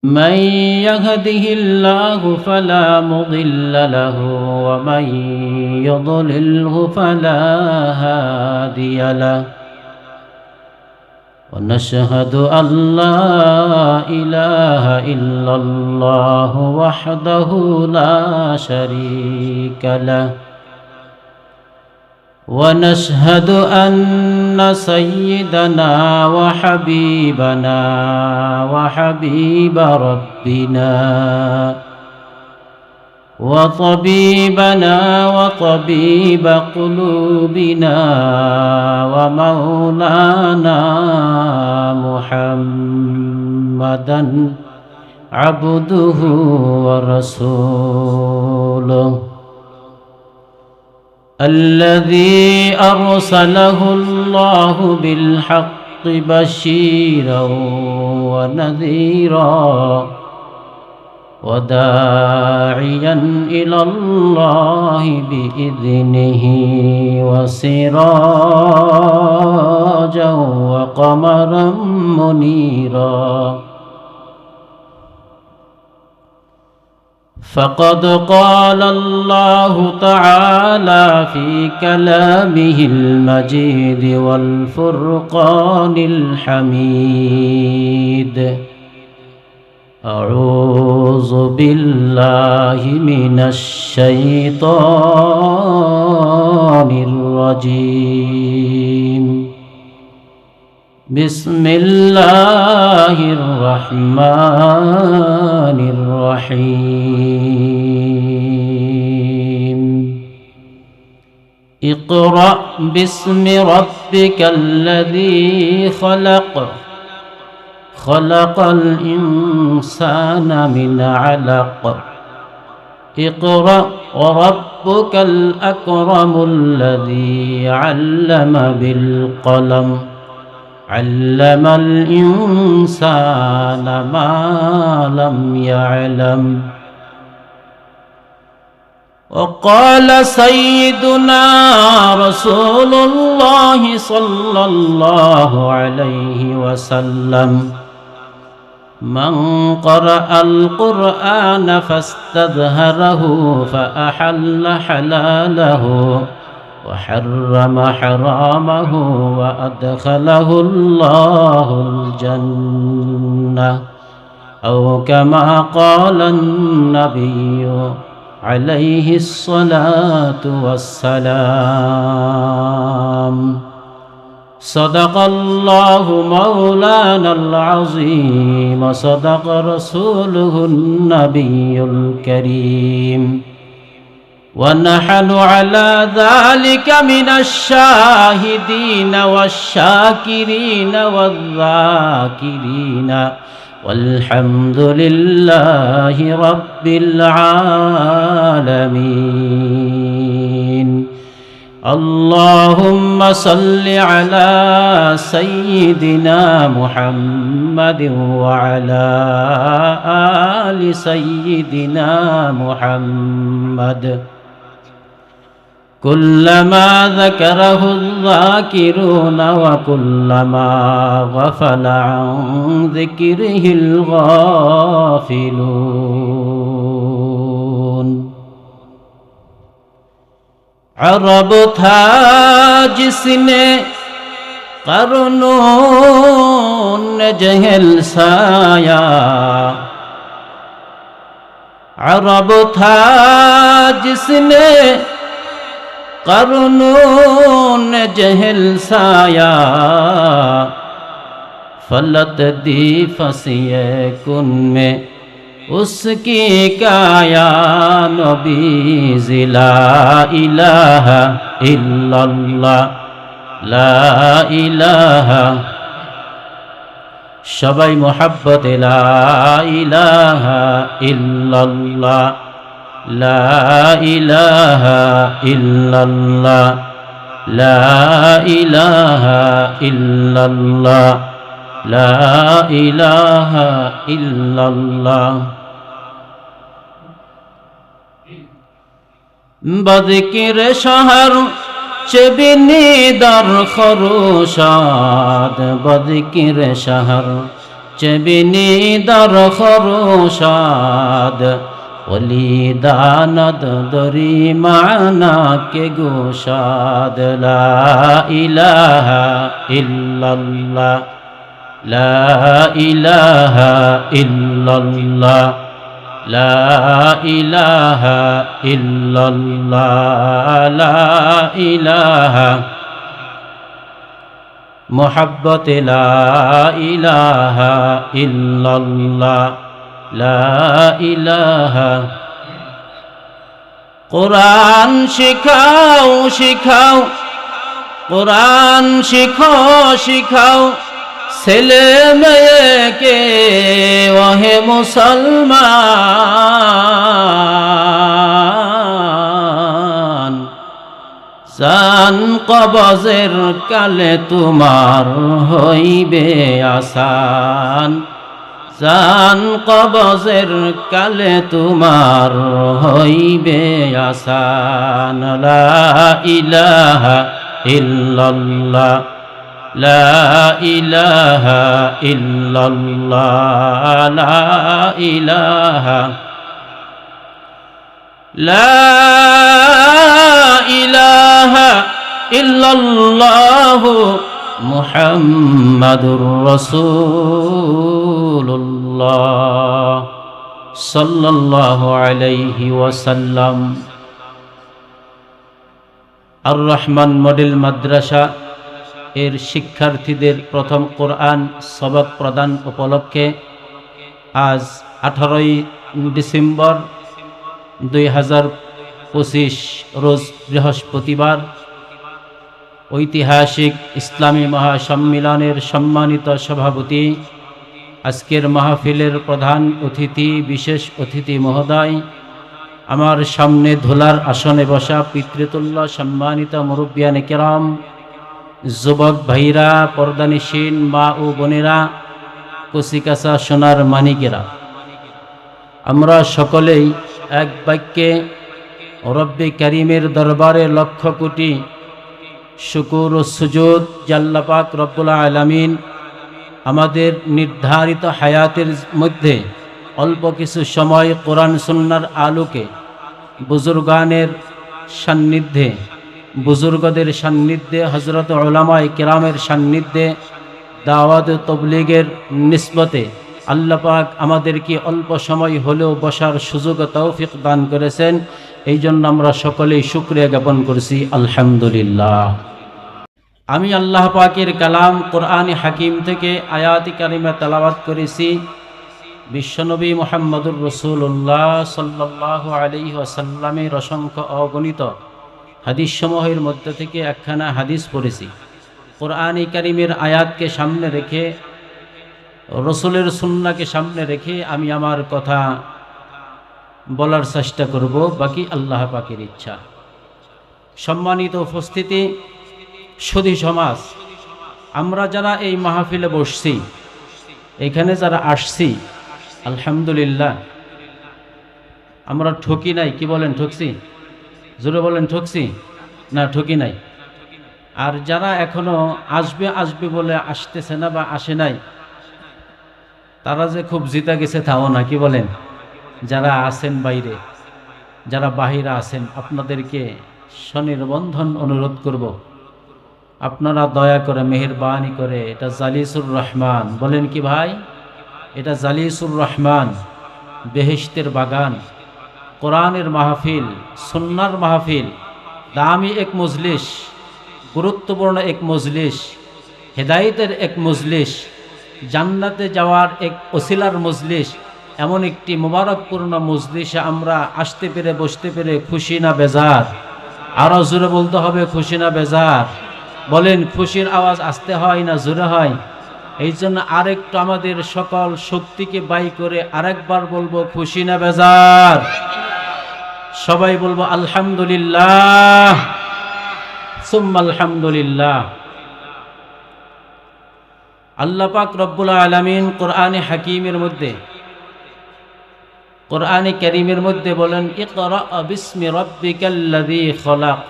من يهده الله فلا مضل له ومن يضلله فلا هادي له ونشهد أن لا إله إلا الله وحده لا شريك له ونشهد أن سيدنا وحبيبنا وحبيب ربنا وطبيبنا وطبيب قلوبنا ومولانا محمدا عبده ورسوله الذي أرسله الله بالحق بشيرا ونذيرا وداعيا إلى الله بإذنه وسراجا وقمرا منيرا فقد قال الله تعالى في كلامه المجيد والفرقان الحميد أعوذ بالله من الشيطان الرجيم بسم الله الرحمن الرحيم اقرأ باسم ربك الذي خلق خلق الإنسان من علق اقرأ وربك الأكرم الذي علم بالقلم علم الإنسان ما لم يعلم وقال سيدنا رسول الله صلى الله عليه وسلم من قرأ القرآن فاستظهره فأحل حلاله وحرم حرامه وأدخله الله الجنة أو كما قال النبي عليه الصلاة والسلام صدق الله مولانا العظيم صدق رسوله النبي الكريم ونحن على ذلك من الشاهدين والشاكرين والذاكرين والحمد لله رب العالمين اللهم صل على سيدنا محمد وعلى آل سيدنا محمد كلما ذكره الذاكرون وكلما غفل عن ذكره الغافلون عرب تھا جس نے قرنوں نے جہل سایا عرب تھا جس نے قرنوں نے جہل سایا فلت دی فصیح کن میں اس کی کایا نبی لا الہ الا اللہ لا الہ সবাই মোহাব্বতে লা ইলাহা ইল্লাল্লাহ লা ইলাহা ইল্লাল্লাহ লা ইলাহা ইল্লাল্লাহ লা ইলাহা ইল্লাল্লাহ বদকির শহর চেবিনি در خروشاد بذکر شهر চেবিনি দর খরশাদ ওলি দানদ দরি মানা কে গোশাদ লা ইলাহা ইল্লাল্লাহ লা ইলাহা ইল্লাল্লাহ লা ইলাহা ইল্লাল্লাহ লা ইলাহা মোহাব্বত লা ইলাহা ইল্লাল্লাহ লা ইলাহা। কোরআন শিখাও শিখাও কোরআন শিখো শিখাও ছেলে মেয়েকে ওহে মুসলমান, জান কবজের কালে তোমার হইবে আসান, জান কবজের কালে তোমার হইবে আসান। লা ইলাহা ইল্লাল্লাহ লা ইলাহা ইল্লাল্লাহ লা ইলাহা লা ইলাহা ইল্লাল্লাহু মুহাম্মাদুর রাসূলুল্লাহ সাল্লাল্লাহু আলাইহি ওয়াসাল্লাম। আর রহমান মডেল মাদ্রাসা এর শিক্ষার্থীদের প্রথম কোরআন সবক প্রদান উপলক্ষে আজ 18ই ডিসেম্বর 2025 রোজ বৃহস্পতিবার ঐতিহাসিক ইসলামী মহাসম্মিলনের সম্মানিত সভাপতি, আজকের মাহফিলের প্রধান অতিথি, বিশেষ অতিথি মহোদয়, আমার সামনে ধুলার আসনে বসা পিতৃতুল্য সম্মানিত মুরব্বিয়ানে কেরাম, যুবক ভাইরা, পর্দানিসীন মা ও বোনেরা, কচিকাঁচা সোনার মানিকেরা, আমরা সকলেই এক বাক্যে রব্বে কারিমের দরবারে লক্ষ কোটি শুকুর ও সুজুদ আল্লাহ পাক রব্বুল আলামিন আমাদের নির্ধারিত হায়াতের মধ্যে অল্প কিছু সময় কোরআন সুন্নাহর আলোকে বুজুর্গানের সান্নিধ্যে, বুজুর্গদের সান্নিধ্যে, হযরত উলামায়ে কেরামের সান্নিধ্যে, দাওয়াত ও তাবলীগের নিসবতে আল্লাহ পাক আমাদেরকে অল্প সময় হলেও বসার সুযোগ ও তৌফিক দান করেছেন। এই জন্য আমরা সকলেই শুকরিয়া জ্ঞাপন করছি আলহামদুলিল্লাহ। আমি আল্লাহ পাকের কালাম কোরআন হাকিম থেকে আয়াতি কারিমা তেলাওয়াত করেছি। বিশ্বনবী মুহাম্মদুর রাসূলুল্লাহ সাল্লাল্লাহু আলাইহি ওয়াসাল্লামের অসংখ্য অগণিত হাদিস সমূহের মধ্যে থেকে একখানা হাদিস পড়েছি। কোরআন কারিমের আয়াতকে সামনে রেখে, রসুলের সুন্নাহকে সামনে রেখে আমি আমার কথা বলার চেষ্টা করব, বাকি আল্লাহ পাকের ইচ্ছা। সম্মানিত উপস্থিতি, সুধী সমাজ, আমরা যারা এই মাহফিলে বসছি, এখানে যারা আসছি, আলহামদুলিল্লাহ আমরা ঠকি নাই। কি বলেন, ঠকছি? জোরে বলেন, ঠকছি না? ঠকি নাই। আর যারা এখনো আসবে আসবে বলে আসতেছে না বা আসে নাই, তারা যে খুব জিতা গেছে তাও না। কি বলেন? যারা আছেন বাইরে, যারা বাহিরে আছেন, আপনাদেরকে স্বনির্বন্ধন অনুরোধ করব, আপনারা দয়া করে মেহেরবানি করে, এটা জালিসুর রহমান, বলেন কি ভাই? এটা জালিসুর রহমান, বেহেশতের বাগান, কোরআনের মাহফিল, সুন্নাহর মাহফিল, দামি এক মজলিস, গুরুত্বপূর্ণ এক মজলিস, হেদায়েতের এক মজলিস, জান্নাতে যাওয়ার এক ওসিলার মজলিস, এমন একটি মুবারকপূর্ণ মজলিসে আমরা আসতে পেরে, বসতে পেরে খুশি না বেজার? আরো জোরে বলতে হবে, খুশি না বেজার? বলেন, খুশির আওয়াজ আসতে হয় না জোরে হয়? এই জন্য আরেকটু আমাদের সকল শক্তিকে বাই করে আরেকবার বলবো, খুশি না বেজার? সবাই বলবো আলহামদুলিল্লাহ, সুম্মা আলহামদুলিল্লাহ। আল্লাহ পাক রব্বুল আলামিন কোরআনে হাকিমের মধ্যে, কোরআনে কারীমের মধ্যে বলেন, ইকরা বিসমি রাব্বিকাল্লাযী খলাক,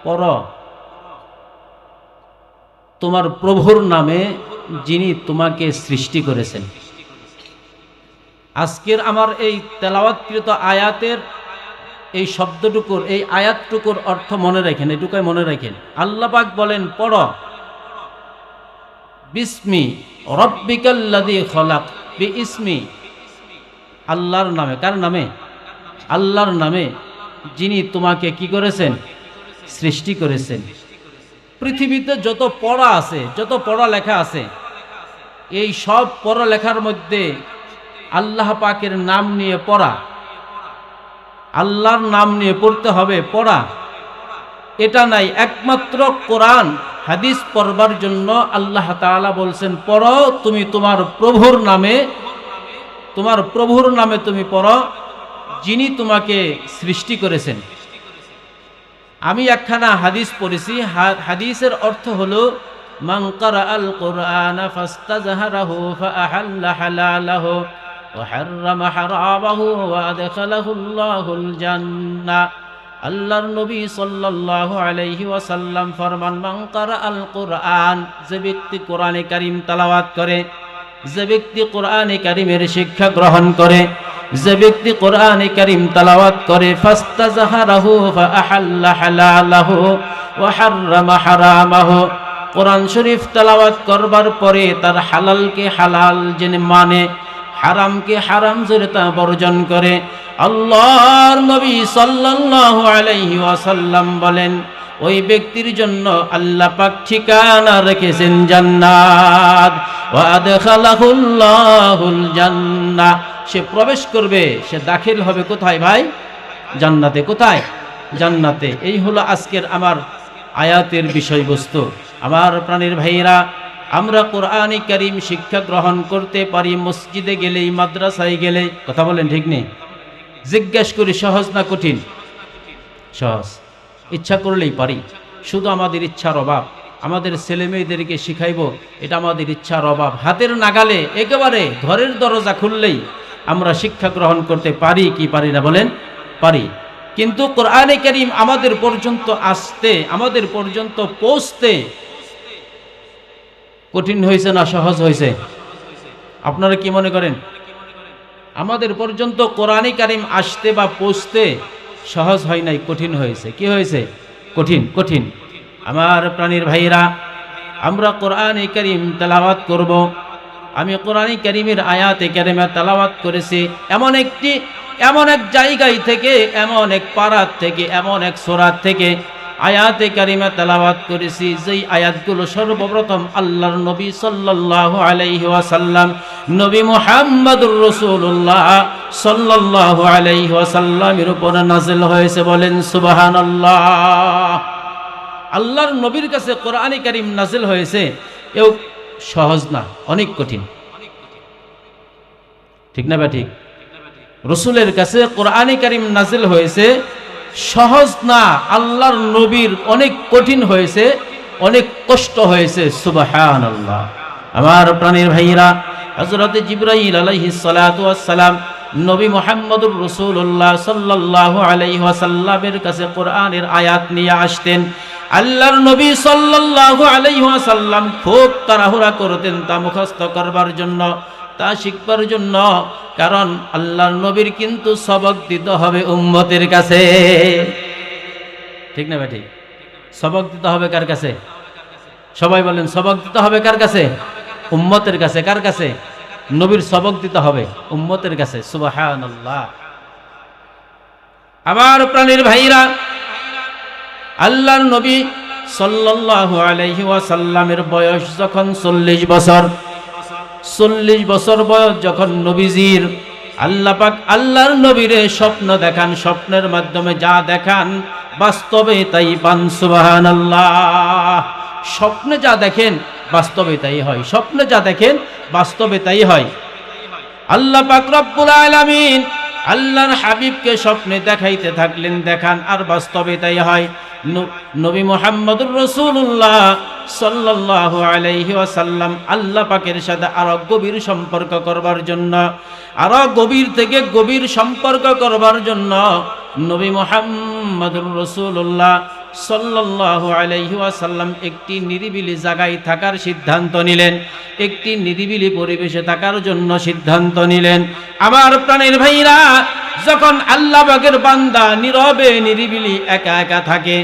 পড়ো তোমার প্রভুর নামে যিনি তোমাকে সৃষ্টি করেছেন। আজকের আমার এই তেলাওয়াতকৃত আয়াতের এই শব্দটুকুর, এই আয়াতটুকুর অর্থ মনে রাখেন, এটুকুই মনে রাখেন। আল্লাহ পাক বলেন, পড়ো বিসমি রব্বিকাল্লাযী খলাক, বিইসমি, আল্লাহর নামে। কার নামে? আল্লাহর নামে, যিনি তোমাকে কি করেছেন? সৃষ্টি করেছেন। পৃথিবীতে যত পড়া আছে, যত পড়ালেখা আছে, এই সব পড়ালেখার মধ্যে আল্লাহ পাকের নাম নিয়ে পড়া, আল্লাহর নাম নিয়ে পড়তে হবে, পড়া, এটা নাই। একমাত্র কোরআন হাদিস পড়বার জন্য আল্লাহ তাআলা বলছেন, পড়ো তুমি তোমার প্রভুর নামে, তোমার প্রভুর নামে তুমি পড়ো, যিনি তোমাকে সৃষ্টি করেছেন। আমি একখানা হাদিস পড়েছি, হাদিসের অর্থ হলো, মান ক্বারাআল কুরআনা ফাস্তাযহারাহু ফাআহাল্লা হালালাহু ওয়া হাররামা হারামাহু ওয়া আদখালাহুল্লাহুল জান্নাহ। আল্লাহর নবী সাল্লাল্লাহু আলাইহি ওয়াসাল্লাম ফরমান, মান ক্বারাআল কুরআন, যে ব্যক্তি কোরআনে কারীম তেলাওয়াত করে, যে ব্যক্তি কোরআনে কারীমের শিক্ষা গ্রহণ করে, যে ব্যক্তি কোরআনে কারীম তেলাওয়াত করে, ফাস্তাযহারাহু ফাআহাল্লা হালালাহু ওয়া হাররামা হারামাহু, কোরআন শরীফ তেলাওয়াত করবার পরে তার হালালকে হালাল জেনে মানে, হারামকে হারাম জেনে তা বর্জন করে, আল্লাহর নবী সাল্লাল্লাহু আলাইহি ওয়াসাল্লাম বলেন, ওই ব্যক্তির জন্য আল্লাহ পাক ঠিকানা রেখেছেন জান্নাত। ওয়া আদখালাহুল্লাহুল জান্নাহ, সে প্রবেশ করবে, সে দাখিল হবে কোথায় ভাই? জান্নাতে। কোথায়? জান্নাতে। এই হলো আজকের আমার আয়াতের বিষয়বস্তু। আমার প্রাণের ভাইয়েরা, আমরা কোরআনে কারীম শিক্ষা গ্রহণ করতে পারি মসজিদে গেলেই, মাদ্রাসায় গেলেই। কথা বলেন, ঠিক নেই? জিজ্ঞেস করি, সহজ না কঠিন? সহজ। ইচ্ছা করলেই পারি, শুধু আমাদের ইচ্ছার অভাব। আমাদের ছেলে মেয়েদেরকে শিখাইব, এটা আমাদের ইচ্ছার অভাব। হাতের নাগালে, একেবারে ঘরের দরজা খুললেই আমরা শিক্ষা গ্রহণ করতে পারি কি পারি না? বলেন, পারি। কিন্তু কোরআনে কারীম আমাদের পর্যন্ত আসতে, আমাদের পর্যন্ত পৌঁছতে কঠিন হয়েছে না সহজ হয়েছে? আপনারা কি মনে করেন? আমাদের পর্যন্ত কোরআনে কারীম আসতে বা পৌঁছতে সহজ হয় নাই, কঠিন হয়েছে। কি হয়েছে? কঠিন। কঠিন। আমার প্রাণীর ভাইরা, আমরা কোরআনে কারীম তেলাওয়াত করব। আমি কোরআনে কারীমের আয়াতে কারিমা তেলাওয়াত করেছি এমন এক জায়গায় থেকে, এমন এক পারাত থেকে, এমন এক সূরা থেকে আয়াতে কারিমা তেলাওয়াত করেছি, যেই আয়াতগুলো সর্বপ্রথম আল্লাহর নবী সাল্লাল্লাহু আলাইহি ওয়াসাল্লাম, নবী মুহাম্মদুর রাসূলুল্লাহ সাল্লাল্লাহু আলাইহি ওয়াসাল্লামের উপর নাযিল হয়েছে। বলেন সুবহানাল্লাহ। আল্লাহর নবীর কাছে কোরআনে কারীম নাযিল হয়েছে, এও সহজ না, অনেক কঠিন। ঠিক না? বা ঠিক? রাসূলের কাছে কোরআনে কারীম নাযিল হয়েছে, সহজ না, আল্লাহর নবীর অনেক কঠিন হয়েছে, অনেক কষ্ট হয়েছে। সুবহানাল্লাহ। আমার প্রাণের ভাইরা, হযরত জিবরাইল আলাইহিস সালাতু ওয়াস সালাম নবী মুহাম্মদুর রাসূলুল্লাহ সাল্লাল্লাহু আলাইহি ওয়াসাল্লামের কাছে কোরআনের আয়াত নিয়ে আসতেন। আল্লাহর নবী সাল্লাল্লাহু আলাইহি ওয়াসাল্লাম খুব তাড়াহুড়া করতেন তা মুখস্থ করবার জন্য, তা শিখবার জন্য। কারণ আল্লাহর নবীর কিন্তু সবক দিতে হবে উম্মতের কাছে। ঠিক না বেটি? সবক দিতে হবে কার কাছে? সবাই বলেন, সবক দিতে হবে কার কাছে? উম্মতের কাছে। কার কাছে? নবীর সবক দিতে হবে উম্মতের কাছে। সুবহানাল্লাহ। আমার প্রাণের ভাইরা, আল্লাহর নবী সাল্লাল্লাহু আলাইহি ওয়াসাল্লামের বয়স যখন 40 বছর, 40 বছর বয়স যখন নবীজির, আল্লাহ পাক আল্লাহর নবীরে স্বপ্ন দেখান, স্বপ্নের মাধ্যমে যা দেখান বাস্তবে তাই পান। সুবহানাল্লাহ। স্বপ্নে যা দেখেন বাস্তবে তাই হয়, স্বপ্নে যা দেখেন বাস্তবে তাই হয়। আল্লাহ পাক রব্বুল আলামিন আল্লাহর হাবিবকে স্বপ্নে দেখাইতে থাকলেন, দেখান, আর বাস্তবে তাই হয়। নবী মুহাম্মদুর রাসূলুল্লাহ সাল্লাল্লাহু আলাইহি ওয়াসাল্লাম আল্লাহ পাকের সাথে আরো গভীর সম্পর্ক করবার জন্য, আরো গভীর থেকে গভীর সম্পর্ক করবার জন্য নবী মুহাম্মদুর রাসূলুল্লাহ সাল্লাল্লাহু আলাইহি ওয়াসাল্লাম একটি নিরিবিলি জায়গায় থাকার সিদ্ধান্ত নিলেন, একটি নিরিবিলি পরিবেশে থাকার জন্য সিদ্ধান্ত নিলেন। আমার প্রাণের ভাইরা, যখন আল্লাহ পাকের বান্দা নীরবে নিরিবিলি একা একা থাকে,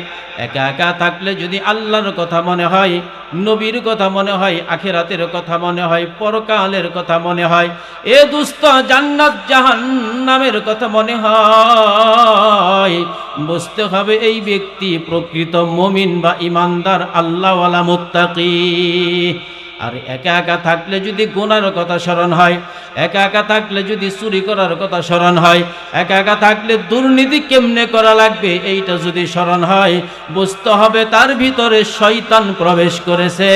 একা একা থাকলে যদি আল্লাহর কথা মনে হয়, নবীর কথা মনে হয়, আখিরাতের কথা মনে হয়, পরকালের কথা মনে হয়, এ দুস্থ জান্নাত জাহান্নামের কথা মনে হয়, বুঝতে হবে এই ব্যক্তি প্রকৃত মুমিন বা ঈমানদার, আল্লাহওয়ালা মুত্তাকি। আর একা একা থাকলে যদি গুনার কথা স্মরণ হয়, একা একা থাকলে যদি চুরি করার কথা স্মরণ হয়, একা একা থাকলে দুর্নীতি কেমনে করা লাগবে এইটা যদি স্মরণ হয়, বুঝতে হবে তার ভিতরে শয়তান প্রবেশ করেছে,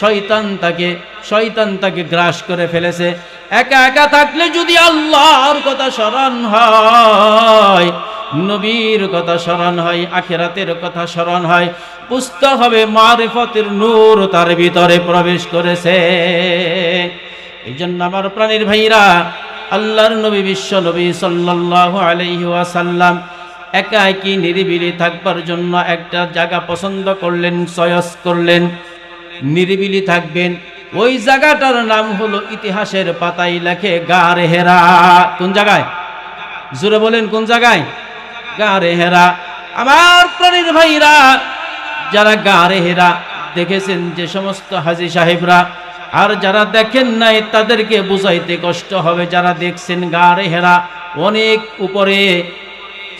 শয়তান তাকে গ্রাস করে ফেলেছে। একা একা থাকলে যদি আল্লাহর কথা স্মরণ হয়, নবীর কথা স্মরণ হয়, আখিরাতের কথা স্মরণ হয়, বুঝতে হবে মারিফতের নূর তার ভিতরে প্রবেশ করেছে। এই জন্য আমার প্রাণের ভাইরা, আল্লাহর নবী বিশ্ব নবী সাল্লাল্লাহু আলাইহি ওয়াসাল্লাম একা একই নিরিবিলি থাকবার জন্য একটা জায়গা পছন্দ করলেন, চয়েস করলেন, নিরিবিলি থাকবেন। ওই জায়গাটার নাম হলো ইতিহাসের পাতায় লেখে গারে হেরা। কোন জায়গায়? জোরে বলেন, কোন জায়গায়? গারে হেরা। আমার প্রাণের ভাইরা, যারা গারে হেরা দেখেছেন, যে সমস্ত হাজী সাহেবরা, আর যারা দেখেন নাই তাদেরকে বুঝাইতে কষ্ট হবে। যারা দেখছেন, গারে হেরা অনেক উপরে,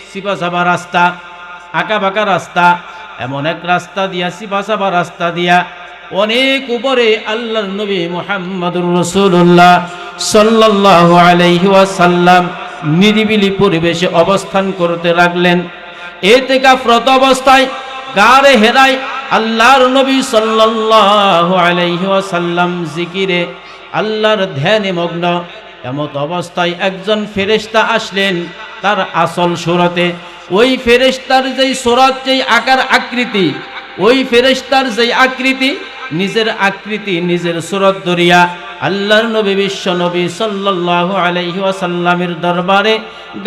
সিপা চাপা রাস্তা, আঁকা বাঁকা রাস্তা, এমন এক রাস্তা দিয়া, সিপা চাপা রাস্তা দিয়া অনেক উপরে আল্লাহর নবী মুহাম্মদুর রাসূলুল্লাহ সাল্লাল্লাহু আলাইহি ওয়াসাল্লাম নিরিবিলি পরিবেশে অবস্থান করতে লাগলেন। ইতিকাফরত অবস্থায় গারে হেরায় আল্লাহর নবী সাল্লাল্লাহু আলাইহি ওয়াসাল্লাম জিকিরে, আল্লাহর ধ্যানে মগ্ন। এমত অবস্থায় একজন ফেরেশতা আসলেন তার আসল সুরতে। ওই ফেরেশতার যেই সুরত, যেই আকার আকৃতি, ওই ফেরেশতার যেই আকৃতি, নিজের আকৃতি, নিজের সুরত ধরিয়া আল্লাহর নবী বিশ্ব নবী সাল্লাল্লাহু আলাইহি ওয়াসাল্লামের দরবারে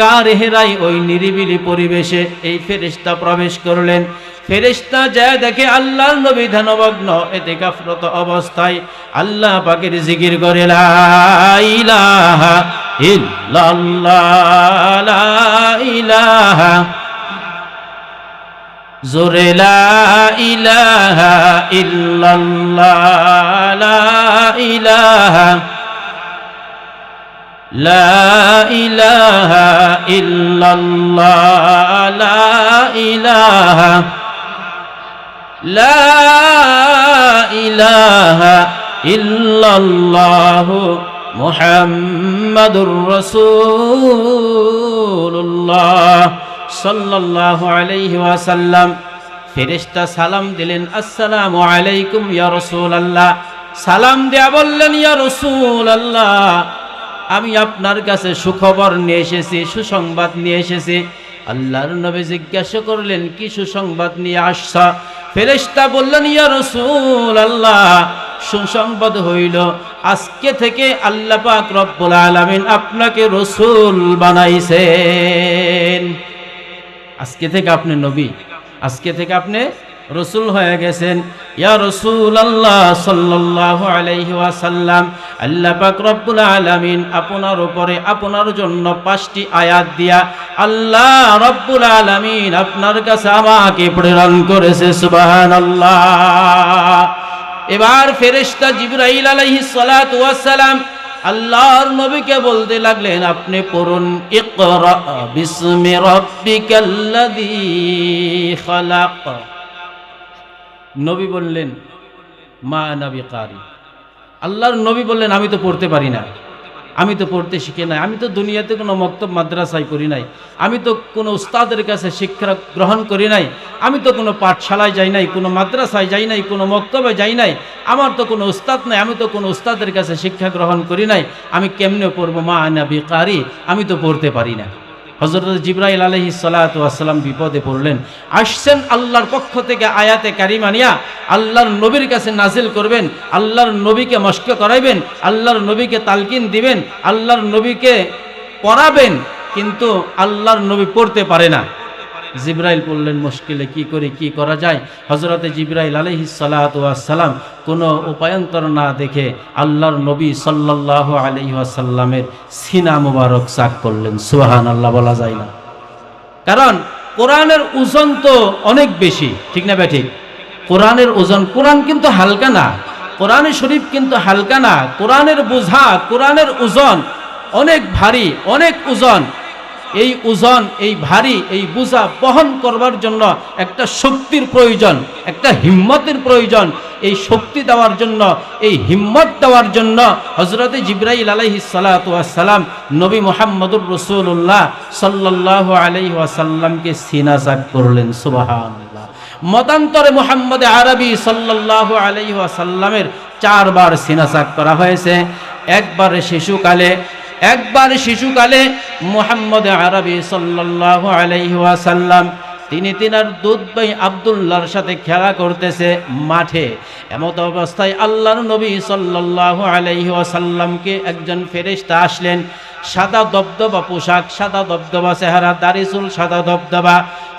গারে হেরায় ওই নিরিবিলি পরিবেশে এই ফেরেশতা প্রবেশ করলেন। ফেরেশতা যায় দেখে আল্লাহর নবী ধ্যানমগ্ন ইতিকাফরত অবস্থায় আল্লাহ পাকের জিকির করে, লা ইলাহা ইল্লাল্লাহ, লা ইলাহা, জোরে লা ইলাহা ইল্লাল্লাহ, লা ইলাহা, লা ইলাহা ইল্লাল্লাহ, লা ইলাহা, লা ইলাহা ইল্লাল্লাহু মুহাম্মাদুর রাসূলুল্লাহ সাল্লাল্লাহু আলাইহি ওয়াসাল্লাম। ফেরেশতা সালাম দিলেন, আসসালামু আলাইকুম ইয়া রাসূলুল্লাহ। সালাম দেয়া বললেন, ইয়া রাসূলুল্লাহ, আমি আপনার কাছে সুখবর নিয়ে এসেছি, সুসংবাদ নিয়ে এসেছি। আল্লাহর নবী জিজ্ঞাসা করলেন, কি সুসংবাদ নিয়ে আসছা? ফেরেশতা বললেন, ইয়া রাসূলুল্লাহ, সুসংবাদ হইল আজকে থেকে আল্লাহ পাক রব্বুল আলামিন আপনাকে রাসূল বানাইছেন। আজকে থেকে আপনি নবী, আজকে থেকে আপনি রাসূল হয়ে গেছেন। ইয়া রাসূলুল্লাহ সাল্লাল্লাহু আলাইহি ওয়াসাল্লাম, আল্লাহ পাক রব্বুল আলামিন আপনার উপরে, আপনার জন্য 5টি আয়াত দিয়া আল্লাহ রব্বুল আলামিন আপনার কাছে আমাকে প্রেরণ করেছে। সুবহানাল্লাহ। এবার ফেরেশতা জিবরাইল আলাইহিস সালাতু ওয়াস সালাম আল্লাহর নবীকে বলতে লাগলেন, আপনি পড়ুন, ইকরা বিসমি রাব্বিকাল্লাযী খালাক। নবী বললেন, মা আনা বিকারি। আল্লাহর নবী বললেন, আমি তো পড়তে পারি না, আমি তো পড়তে শিখে নাই, আমি তো দুনিয়াতে কোনো মক্তব মাদ্রাসায় করি নাই, আমি তো কোনো উস্তাদের কাছে শিক্ষা গ্রহণ করি নাই, আমি তো কোনো পাঠশালায় যাই নাই, কোনো মাদ্রাসায় যাই নাই, কোনো মক্তবে যাই নাই, আমার তো কোনো উস্তাদ নাই, আমি তো কোনো উস্তাদের কাছে শিক্ষা গ্রহণ করি নাই, আমি কেমনে পড়বো? মা আনা বিকারি, আমি তো পড়তে পারি না। হযরত জিবরাইল আলাইহিস সালাতু ওয়াস সালাম বিপদে পড়লেন। আসছেন আল্লাহর পক্ষ থেকে আয়াতে কারিমা নিয়া, আল্লাহর নবীর কাছে নাজিল করবেন, আল্লাহর নবীকে মশক করাইবেন, আল্লাহর নবীকে তালকিন দিবেন, আল্লাহর নবীকে পড়াবেন, কিন্তু আল্লাহর নবী পড়তে পারে না। জিবরাইল বললেন, মুশকিলে কি করি, কি করা যায়? হযরতে জিবরাইল আলাইহিস সালাতু ওয়াস সালাম কোনো উপায়ান্তর না দেখে আল্লাহর নবী সাল্লাল্লাহু আলাইহি ওয়াসাল্লামের সিনা মুবারক চাক করলেন। সুবহানাল্লাহ বলা যায় না? কারণ কোরআনের ওজন তো অনেক বেশি, ঠিক না ঠিক? কোরআনের ওজন, কোরআন কিন্তু হালকা না, কোরআনে শরীফ কিন্তু হালকা না, কোরআনের বোঝা, কোরআনের ওজন অনেক ভারী, অনেক ওজন। এই ওজন, এই ভারী, এই বোঝা বহন করবার জন্য একটা শক্তির প্রয়োজন, একটা হিম্মতের প্রয়োজন। এই শক্তি দেওয়ার জন্য, এই হিম্মত দেওয়ার জন্য হযরতে জিবরাইল আলাইহিস সালাতু ওয়াস সালাম নবী মুহাম্মদুর রাসূলুল্লাহ সাল্লাল্লাহু আলাইহি ওয়াসাল্লামকে সিনা চাক করলেন। সুবহানাল্লাহ। মতান্তরে মুহাম্মদ আরবি সাল্লাল্লাহু আলাইহি ওয়াসাল্লামের 4 বার সিনা চাক করা হয়েছে। একবার শিশুকালে মুহাম্মদ আরবি সাল্লাল্লাহু আলাইহি ওয়াসাল্লাম তিনি তিনার দুধ ভাই আব্দুল্লাহর সাথে খেলা করতেছে মাঠে। এমত অবস্থায় আল্লাহর নবী সাল্লাল্লাহু আলাইহি ওয়াসাল্লামকে একজন ফেরেশতা আসলেন। সাদা দবদবা পোশাক, সাদা দবদবা চেহারা, দাড়ি চুল সাদা দবদবা,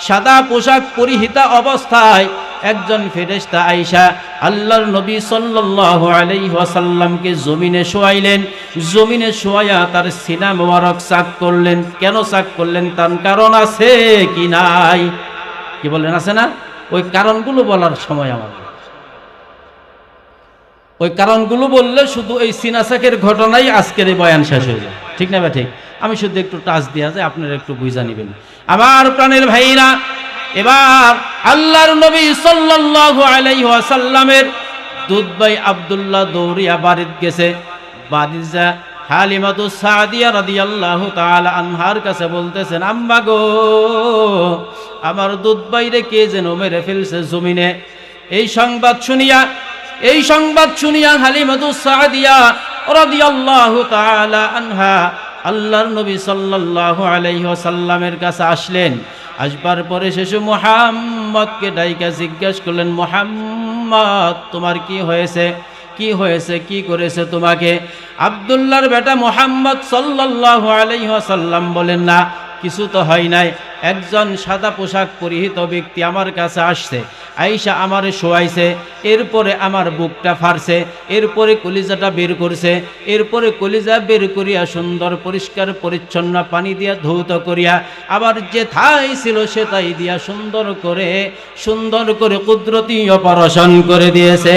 সাদা পোশাক পরিহিতা অবস্থায় একজন ফেরেশতা আয়েশা আল্লাহর নবী সাল্লাল্লাহু আলাইহি ওয়াসাল্লামকে জমিনে শোয়াইলেন। জমিনে শোয়ায়া তার সিনা মোবারক চাক করলেন। কেন চাক করলেন? তার কারণ আছে কি নাই? কি বলেন, আছে না? ওই কারণগুলো বলার সময় আমার, ওই কারণগুলো বললে শুধু এই সিনা চাকের ঘটনাই আজকের এই বয়ান শেষ হয়ে যায়, ঠিক না? ঠিক। আমি শুধু একটু টাচ দেওয়া যায়, আপনারা একটু বুঝা নিবেন। আমার প্রাণের ভাইরা, এবার আল্লাহর নবী সাল্লাল্লাহু আলাইহি ওয়াসাল্লামের দুধ ভাই আব্দুল্লাহ দৌড়িয়া বাড়িতে গেছে। বাড়িতে যা হালিমাতুস সাদিয়া রাদিয়াল্লাহু তাআলা আনহার কাছে বলতেছেন, আম্মা গো, আমার দুধ ভাইরে কে যেন মেরে ফেলছে জমিনে। এই সংবাদ শুনিয়া হালিমাতুস সাদিয়া রাদিয়াল্লাহু তাআলা আনহা আল্লাহর নবী সাল্লাল্লাহু আলাইহি ওয়াসাল্লামের কাছে আসলেন। আসবার পরে শিশু মুহাম্মদকে ডাইকা জিজ্ঞেস করলেন, মুহাম্মদ, তোমার কি হয়েছে? কি হয়েছে? কি করেছে তোমাকে? আব্দুল্লাহর বেটা মুহাম্মদ সাল্লাল্লাহু আলাইহি ওয়াসাল্লাম বলেন, না, কিছু তো হয় নাই। একজন সাদা পোশাক পরিহিত ব্যক্তি আমার কাছে আসছে, আয়েশা আমারে শোয়াইছে, এরপরে আমার বুকটা ফাড়ছে, এরপরে কলিজাটা বের করছে, এরপরে কলিজা বের করিয়া সুন্দর পরিষ্কার পরিচ্ছন্ন পানি দিয়া ধৌত করিয়া আবার যে থাই ছিল সেটাই দিয়া সুন্দর করে কুদরতি অপারেশন করে দিয়েছে।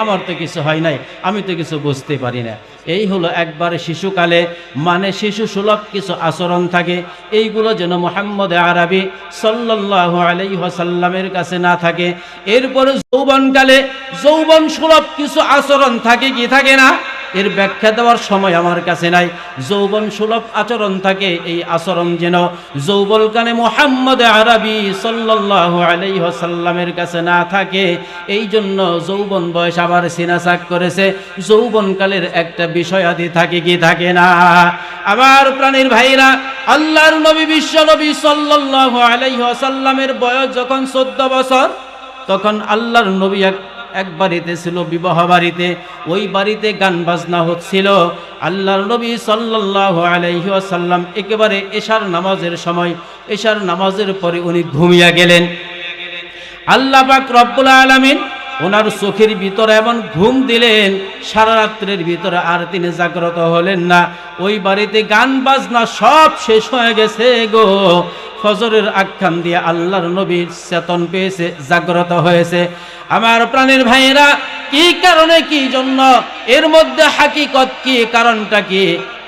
আমার তো কিছু হয় নাই, আমি তো কিছু বুঝতে পারি না। এই হলো একবারে শিশুকালে, মানে শিশু সুলভ কিছু আচরণ থাকে, এইগুলো যেন মুহাম্মদ আরবি সাল্লাল্লাহু আলাইহি ওয়াসাল্লামের কাছে না থাকে। এরপরে যৌবনকালে যৌবন সুলভ কিছু আচরণ থাকে কি থাকে না? এর ব্যাখ্যা দেওয়ার সময় আমার কাছে নাই। যৌবন সুলভ আচরণ থাকে, এই আচরণ যেন যৌবনকালে মুহাম্মদ আরবি সাল্লাল্লাহু আলাইহি ওয়াসাল্লামের কাছে না থাকে। এই জন্য যৌবন বয়স আবার সিনা চাক করেছে। যৌবনকালের একটা বিষয়াদি থাকে কি থাকে না? আমার প্রাণীর ভাইরা, আল্লাহর নবী বিশ্ব নবী সাল্লাল্লাহু আলাইহি ওয়াসাল্লামের বয়স যখন 14 বছর, তখন আল্লাহর নবী এক বাড়িতে ছিল, বিবাহ বাড়িতে। ওই বাড়িতে গান বাজনা হচ্ছিল। আল্লাহর নবী সাল্লাল্লাহু আলাইহি ওয়াসাল্লাম একেবারে এশার নামাজের সময়, এশার নামাজের পরে উনি ঘুমিয়ে গেলেন। আল্লাহ পাক রব্বুল আলামিন ওনার চোখের ভিতরে এমন ঘুম দিলেন, সারা রাত্রের ভিতরে আর তিনি জাগ্রত হলেন না। ওই বাড়িতে গান বাজনা সব শেষ হয়ে গেছে গো। ফজরের আখ্যান দিয়ে আল্লাহর নবী চেতন পেয়েছে, জাগ্রত হয়েছে। আমার প্রাণের ভাইয়েরা, কি কারণে, কি জন্য, এর মধ্যে হাকিকত কি, কারণটা কি?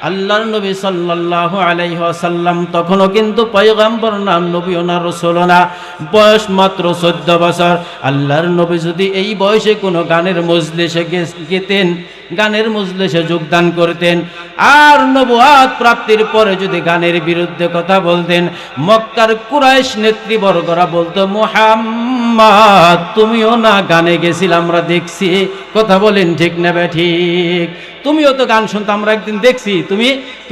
আল্লাহর নবী সাল্লাল্লাহু আলাইহি ওয়াসাল্লাম তখনও কিন্তু পয়গম্বর না, নবীও না, রাসূলও না, বয়স মাত্র 14 বছর। আল্লাহর নবী যদি এই বয়সে কোনো গানের মজলিসে গেতেন, গানের মজলিসে যোগদান করতেন, আর নবুয়াত প্রাপ্তির পরে যদি গানের বিরুদ্ধে কথা বলতেন, মক্কার কুরাইশ নেতৃবর্গরা বলতো, মুহাম্মদ, তুমিও না গানে গেছিলে, আমরা দেখছি। কথা বলেন ঠিক না ঠিক? তুমিও তো গান শুনতে আমরা একদিন দেখছি,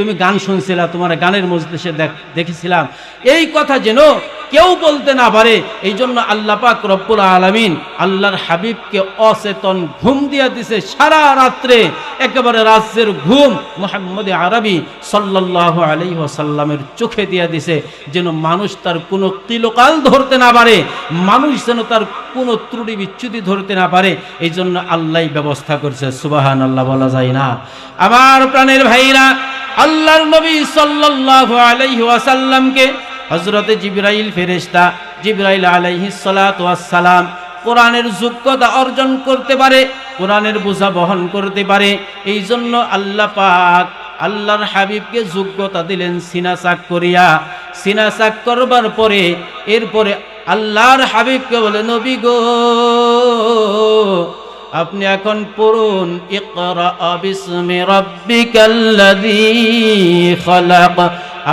তুমি গান শুনছিলা, তোমার গানের মজলিসে দেখেছিলাম, এই কথা যেন কেউ বলতে না পারে। এই জন্য আল্লাহ পাক রব্বুল আলামিন আল্লাহর হাবিবকে অচেতন ঘুম দিয়া দিছে সারা রাত্রে, একেবারে রাজ্যের ঘুম মুহাম্মদ আরবি সাল্লাল্লাহু আলাইহি ওয়াসাল্লামের চোখে দিয়া দিছে, যেন মানুষ তার কোনো তিলকাল ধরতে না পারে, মানুষ যেন তার কোনো ত্রুটি বিচ্যুতি ধরতে না পারে। এই জন্য আল্লাহ ব্যবস্থা করছে। সুবহানাল্লাহ বলা যায় না? আমার প্রাণের ভাইরা, আল্লাহর নবী সাল্লাল্লাহু আলাইহি ওয়াসাল্লামকে হযরতে জিবরাইল ফেরেশতা, জিবরাইল আলাইহিস সালাতু ওয়াস সালাম কোরআনের যোগ্যতা অর্জন করতে পারে, কোরআনের বোঝা বহন করতে পারে। এই জন্য আল্লাহ পাক আল্লাহর হাবিবকে যোগ্যতা দিলেন সিনা চাক করিয়া। সিনা চাক করবার পরে এরপরে আল্লাহর হাবিবকে বলে, নবী গো, আপনি এখন পড়ুন, ইকরা বিসমি রাব্বিকাল্লাযী খালাক।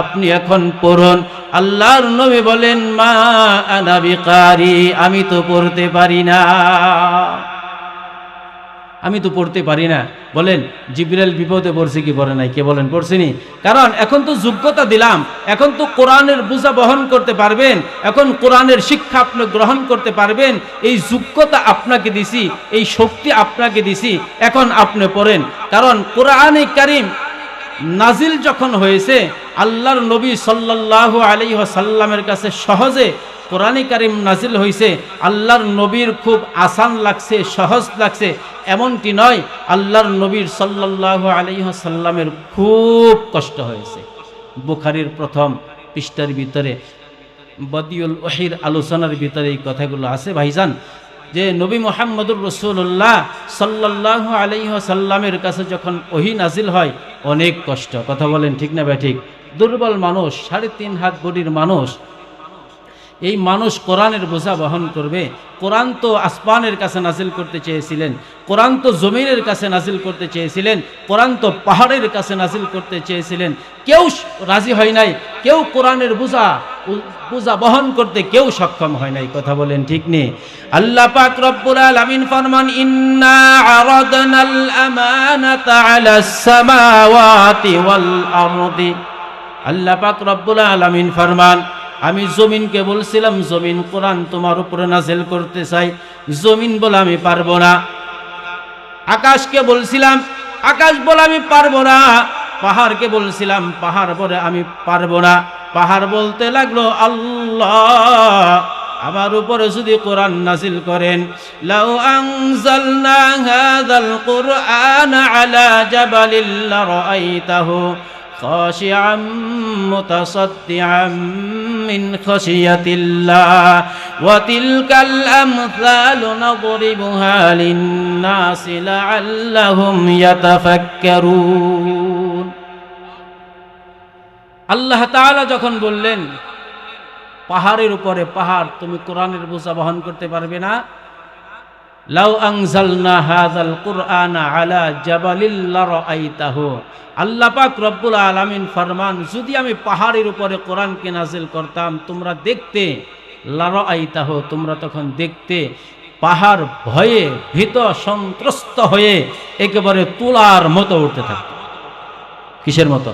আপনি এখন পড়ুন। আল্লাহর নবী বলেন, মা আনা বিকারি, আমি তো পড়তে পারি না, আমি তো পড়তে পারি না। বলেন জিবরাইল বিপদে পড়ছে কি পড়ে নাই? কে বলেন পড়ছেনি? কারণ এখন তো যোগ্যতা দিলাম, এখন তো কোরআনের বোঝা বহন করতে পারবেন, এখন কোরআনের শিক্ষা আপনি গ্রহণ করতে পারবেন, এই যোগ্যতা আপনাকে দিছি, এই শক্তি আপনাকে দিছি, এখন আপনি পড়েন। কারণ কোরআনে কারীম নাজিল যখন হয়েছে, আল্লাহর নবী সাল্লাল্লাহু আলাইহি ওয়াসাল্লামের কাছে সহজে কোরআনে কারীম নাজিল হয়েছে, আল্লাহর নবীর খুব আসান লাগছে, সহজ লাগছে, এমনটি নয়। আল্লাহর নবীর সাল্লাল্লাহু আলাইহি ওয়াসাল্লামের খুব কষ্ট হয়েছে। বুখারীর প্রথম পৃষ্ঠার ভিতরে বদিউল ওয়াহির আলোচনার ভিতরে এই কথাগুলো আছে ভাইজান, যে নবী মুহাম্মদুর রাসূলুল্লাহ সাল্লাল্লাহু আলাইহি ওয়াসাল্লামের কাছে যখন ওহী নাজিল হয়, অনেক কষ্ট। কথা বলেন ঠিক না ব্যাঠিক? দুর্বল মানুষ, 3.5 হাত বডির মানুষ, এই মানুষ কোরআনের বোঝা বহন করবে? কোরআন তো আসমানের কাছে নাজিল করতে চেয়েছিলেন, কোরআন তো জমিনের কাছে নাজিল করতে চেয়েছিলেন, কোরআন তো পাহাড়ের কাছে নাজিল করতে চেয়েছিলেন। কেউ রাজি হয় নাই, কেউ কোরআনের বোঝা বহন করতে কেউ সক্ষম হয় নাই। কথা বলেন ঠিক নেই? আল্লাহ পাক রব্বুল আলামিন ফরমান, ইন্না আরাদনাল আমানাতা আলাস সামাওয়াতি ওয়াল আরদি। আল্লাহ পাক রব্বুল আলামিন ফরমান, আমি জমিনকে বলছিলাম, জমিন কোরআন তোমার উপরে নাজিল করতে চাই, জমিন বলে আমি পারবো না। আকাশকে বলছিলাম, আকাশ বলে আমি পারবো না। পাহাড়কে বলছিলাম, পাহাড় বলে আমি পারবো না। পাহাড় বলতে লাগলো, আল্লাহ আমার উপরে যদি কোরআন নাজিল করেন, লাউ আনজালনা হাযাল কুরআন আলা জাবালিল লারাআইতাহু খাশিআম মুতাসাদ্দিআম মিন খাশিয়াতিল্লাহ ওয়া তিলকাল আমসালু নাদরিবুহা লিন-নাসি লাআল্লাহুম ইয়াতাফাক্কারুন। আল্লাহ তাআলা যখন বললেন পাহাড়ের উপরে, পাহাড় তুমি কোরআনের বোঝা বহন করতে পারবে না, লাউ আনজালনা হাযাল কুরআনা আলা জাবালিল লারাআইতাহু, আল্লাহ পাক রব্বুল আলামিন ফরমান, যদি আমি পাহাড়ের উপরে কোরআনকে নাজিল করতাম, তোমরা দেখতে, লারাআইতাহু তোমরা তখন দেখতে, পাহাড় ভয়ে ভীত সন্ত্রস্ত হয়ে একেবারে তুলার মতো উঠতে থাকত। কিসের মতো?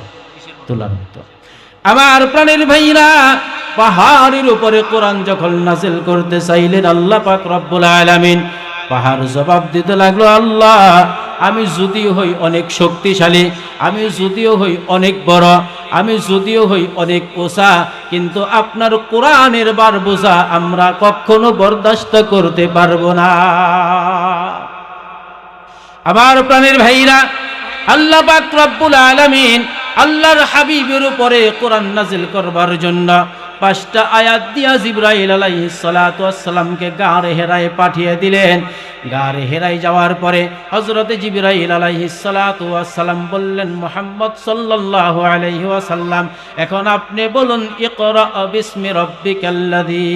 তুলার মতো। আমার প্রাণের ভাইরা, পাহাড়ের উপরে কোরআন যখন নাজিল করতে চাইলেন আল্লাহ পাক রব্বুল আলামিন, পাহাড় জবাব দিতে লাগলো, আল্লাহ আমি যদিও হই অনেক শক্তিশালী, আমি যদিও হই অনেক বড়, আমি যদিও হই অনেক ওসা, কিন্তু আপনার কোরআনের বার বোঝা আমরা কখনো বরদাস্ত করতে পারবো না। আমার প্রাণের ভাইরা, আল্লাহ পাক রব্বুল আলামিন আল্লাহর হাবিবের উপরে কোরআন নাজিল করবার জন্য 5টা আয়াত দিয়া জিবরাইল আলাইহিস সালাতু ওয়াস সালামকে গারে হেরায় পাঠিয়ে দিলেন। গারে হেরায় যাওয়ার পরে হযরতে জিবরাইল আলাইহিস সালাতু ওয়াস সালাম বললেন, মুহাম্মদ সাল্লাল্লাহু আলাইহি ওয়াসাল্লাম, এখন আপনি বলুন, ইকরা বিসমি রাব্বিকাল্লাযী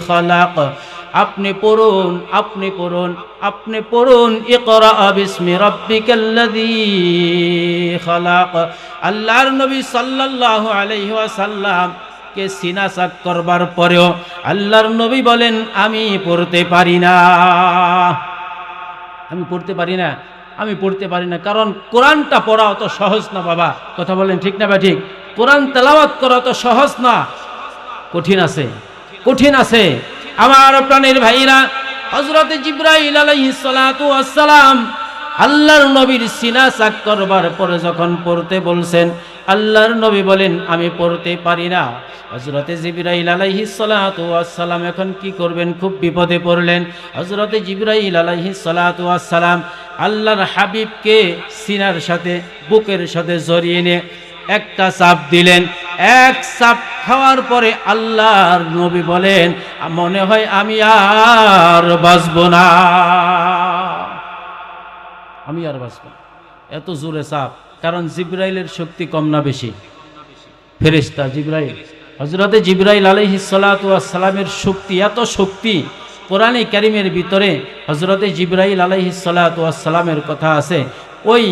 খালাক। আপনি পড়ুন, আপনি পড়ুন, আপনি পড়ুন, ইকরা বিসমি রাব্বিকাল্লাযী খালাক। আল্লাহর নবী সাল্লাল্লাহু আলাইহি ওয়াসাল্লাম কে সিনা চাক করবার পরেও আল্লাহর নবী বলেন, আমি পড়তে পারি না, আমি পড়তে পারি না। আমি পড়তে পারি না, কারণ কোরআনটা পড়া অত সহজ না বাবা। কথা বলেন ঠিক না বা ঠিক? কোরআন তেলাওয়াত করা অত সহজ না, কঠিন আছে, কঠিন আছে। আমার প্রাণের ভাইরা, হযরত জিবরাইল আলাইহিস সালাতু ওয়াস সালাম আল্লাহর নবীর সিনা চাক করবার পরে যখন পড়তে বলছেন, আল্লাহর নবী বলেন আমি পড়তে পারি না। হযরতে জিবরাইল আলাইহিস সালাতু ওয়াস সালাম এখন কি করবেন? খুব বিপদে পড়লেন। হযরতে জিবরাইল আলাইহিস সালাতু ওয়াস সালাম আল্লাহর হাবিবকে সিনার সাথে, বুকের সাথে জড়িয়ে নিয়ে একটা চাপ দিলেন। এক চাপ খাওয়ার পরে আল্লাহর নবী বলেন মনে হয় আমি আর বাঁচব না, আমি আর বাঁচব না। এত জোরে চাপ, কারণ জিবরাইলের শক্তি কম না বেশি? ফেরেশতা জিবরাইল, হযরতে জিবরাইল আলাইহিস সালাতু ওয়াস সালামের শক্তি, এত শক্তি। কোরআনে কারীমের ভিতরে হযরতে জিবরাইল আলাইহিস সালাতু ওয়াস সালামের কথা আছে। ওই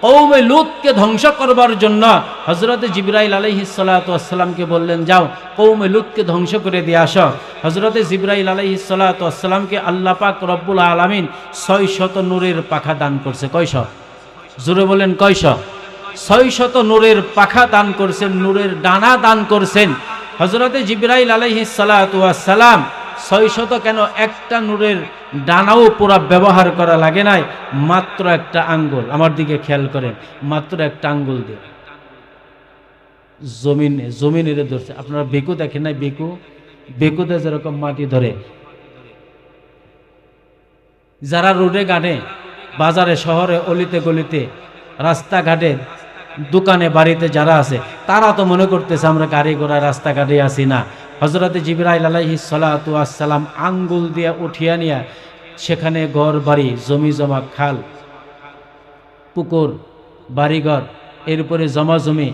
কওমে লূতকে ধ্বংস করবার জন্য হযরতে জিবরাইল আলাইহিস সালাতু ওয়াস সালামকে বললেন যাও কওমে লূতকে ধ্বংস করে দিয়ে আসো। হযরতে জিবরাইল আলাইহিস সালাতু ওয়াস সালামকে আল্লাহ পাক রব্বুল আলামিন 600 নূরের পাখা দান করছে। কয়শ? জোরে বলেন কয়শ? 600 নূরের পাখা দান করছেন, নূরের ডানা দান করছেন। হযরতে জিবরাইল আলাইহিস সালাতু ওয়াস সালাম 600 কেন, একটা নূরের ডানাও পুরা ব্যবহার করা লাগে নাই, মাত্র একটা আঙ্গুল, আমার দিকে খেয়াল করেন, মাত্র একটা আঙ্গুল দিয়ে জমিনে ধরছে। আপনারা বেকু দেখেন নাই? বেকুতে যেরকম মাটি ধরে, যারা রোডে ঘাটে, বাজারে, শহরে, অলিতে গলিতে, রাস্তাঘাটে, দোকানে, বাড়িতে যারা আছে, তারা তো মনে করতেছে আমরা গাড়ি ঘোড়া রাস্তাঘাটে আছি না। হযরতে জিবরাইল আলাইহিস সালাতু ওয়াস সালাম আঙ্গুল দিয়ে উঠিয়া নিয়া সেখানে ঘর বাড়ি, জমি জমা, খাল, পুকুর, বাড়িঘর, এরপরে জমা জমি,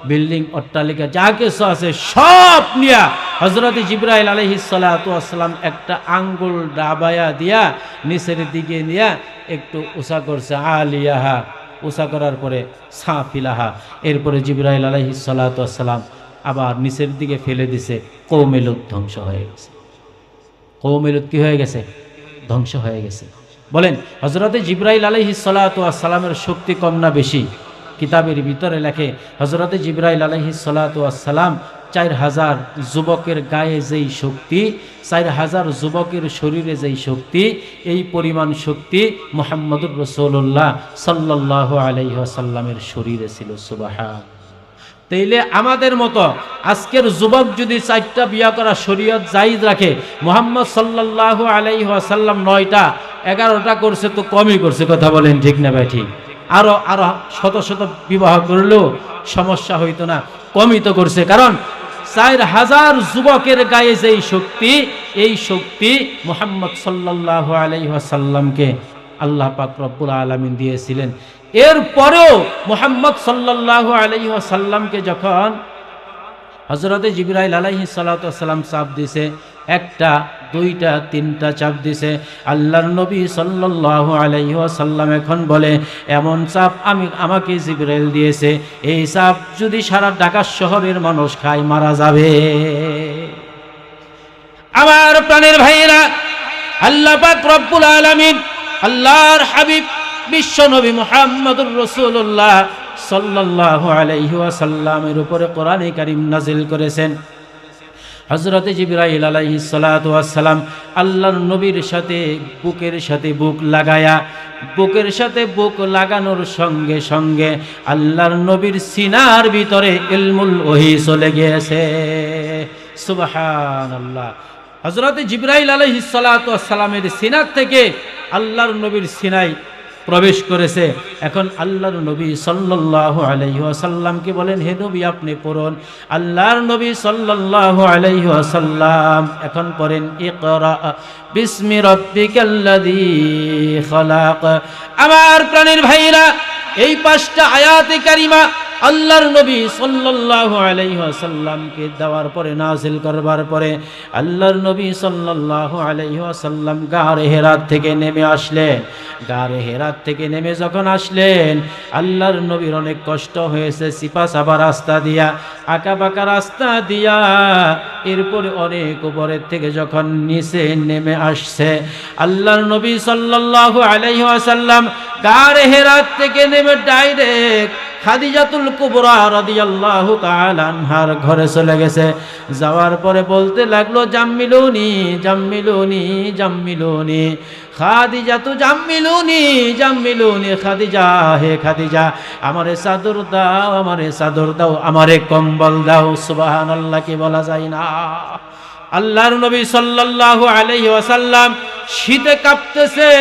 বিল্ডিং, অট্টালিকা যা কিছু আছে সব নিয়া হযরতে জিবরাইল আলাইহিস সালাতু ওয়াস সালাম একটা আঙ্গুল ডাবায়া দিয়া নিচের দিকে নিয়া একটু উঁচা করছে, আলিয়াহা, উঁচা করার পরে সাফিলাহা। এরপরে জিবরাইল আলাইহিস সালাতু ওয়াস সালাম আবার নিচের দিকে ফেলে দিছে। কওমে লূত ধ্বংস হয়ে গেছে। কওমে লূত কি হয়ে গেছে? ধ্বংস হয়ে গেছে। বলেন হযরতে জিবরাইল আলাইহিস সালাতু ওয়াস সালামের শক্তি কম না বেশি? কিতাবের ভিতরে লেখে হযরতে জিবরাইল আলাইহিস সালাতু ওয়াস সালাম 4000 যুবকের গায়ে যেই শক্তি, 4000 যুবকের শরীরে যেই শক্তি, এই পরিমাণ শক্তি মুহাম্মদুর রাসূলুল্লাহ সাল্লাল্লাহু আলাইহি ওয়াসাল্লামের শরীরে ছিল। সুবহান। তাইলে আমাদের মতো আজকের যুবক যদি 4টা বিয়া করা শরীয়ত জায়েজ রাখে, মুহাম্মদ সাল্লাল্লাহু আলাইহি ওয়াসাল্লাম 9টা 11টা করছে তো কমই করছে। কথা বলেন ঠিক না ভাই? ঠিক। আরো শত শত বিবাহ করলেও সমস্যা হইতো না, কমই তো করছে। কারণ 4000 যুবকের গায়ে যেই শক্তি, এই শক্তি মুহাম্মদ সাল্লাল্লাহু আলাইহি ওয়াসাল্লামকে আল্লাহ পাক রব্বুল আলামিন দিয়েছিলেন। এরপরেও মুহাম্মদ সাল্লাল্লাহু আলাইহি ওয়াসাল্লামকে যখন হযরতে জিবরাইল আলাইহিস সালাতু ওয়াস সালাম চাপ দিছে, 1টা 2টা 3টা চাপ দিছে, আল্লাহর নবী সাল্লাল্লাহু আলাইহি ওয়াসাল্লাম এখন বলে এমন চাপ আমাকে জিবরাইল দিয়েছে, এই চাপ যদি সারা ঢাকা শহরের মানুষ খায় মারা যাবে। আমার প্রাণের ভাইয়েরা, আল্লাহ পাক রব্বুল আলামিন আল্লাহর হাবিব বিশ্ব নবী মুহাম্মদুর রাসূলুল্লাহ সাল্লাল্লাহু আলাইহি ওয়াসাল্লামের উপরে কোরআনে কারীম নাজিল করেছেন। হযরতে জিবরাইল আলাইহিস সালাতু ওয়াস সালাম আল্লাহর নবীর সাথে বুকের সাথে বুক লাগায়া, বুকের সাথে বুক লাগানোর সঙ্গে সঙ্গে আল্লাহর নবীর সিনার ভিতরে ইলমুল ওহী চলে গিয়েছে। সুবহানাল্লাহ। হযরতে জিবরাইল আলাইহিস সালাতু ওয়াস সালামের সিনার থেকে আল্লাহর নবীর সিনায় প্রবেশ করেছে। এখন আল্লাহর নবী সাল্লাল্লাহু আলাইহি ওয়াসাল্লামকে বলেন হে নবী আপনি পড়ুন। আল্লাহর নবী সাল্লাল্লাহু আলাইহি ওয়াসাল্লাম এখন পড়েন ইকরা বিসমি রাব্বিকাল্লাযী খালাক। আমার প্রাণের ভাইরা, এই 5টা আয়াতে কারিমা আল্লাহর নবী সাল্লাল্লাহু আলাইহি ওয়াসাল্লামকে দেওয়ার পরে, নাজিল করবার পরে আল্লাহর নবী সাল্লাল্লাহু আলাইহি ওয়াসাল্লাম গারে হেরাত থেকে নেমে আসলেন। গারে হেরাত থেকে নেমে যখন আসলেন, আল্লাহর নবীর অনেক কষ্ট হয়েছে, চিপা-চাপা রাস্তা দিয়া, আঁকা-বাঁকা রাস্তা দিয়া, এরপরে অনেক উপরের থেকে যখন নিচে নেমে আসছে, আল্লাহর নবী সাল্লাল্লাহু আলাইহি ওয়াসাল্লাম গারে হেরাত থেকে নেমে ডাইরেক্ট খাদিজাতুল কুবরা রাদিয়াল্লাহু তাআলা আনহার ঘরে চলে গেছে। যাওয়ার পরে বলতে লাগলো, জাম্মিলুনি জাম্মিলুনি জাম্মিলুনি খাদিজাতু জাম্মিলুনি জাম্মিলুনি, খাদিজা হে খাদিজা আমারে চাদর দাও, আমারে চাদর দাও, আমারে কম্বল দাও। সুবহানাল্লাহ, কি বলা যায় না? আল্লাহর নবী সাল্লাল্লাহু আলাইহি ওয়াসাল্লাম শীতে কাঁপতেছে,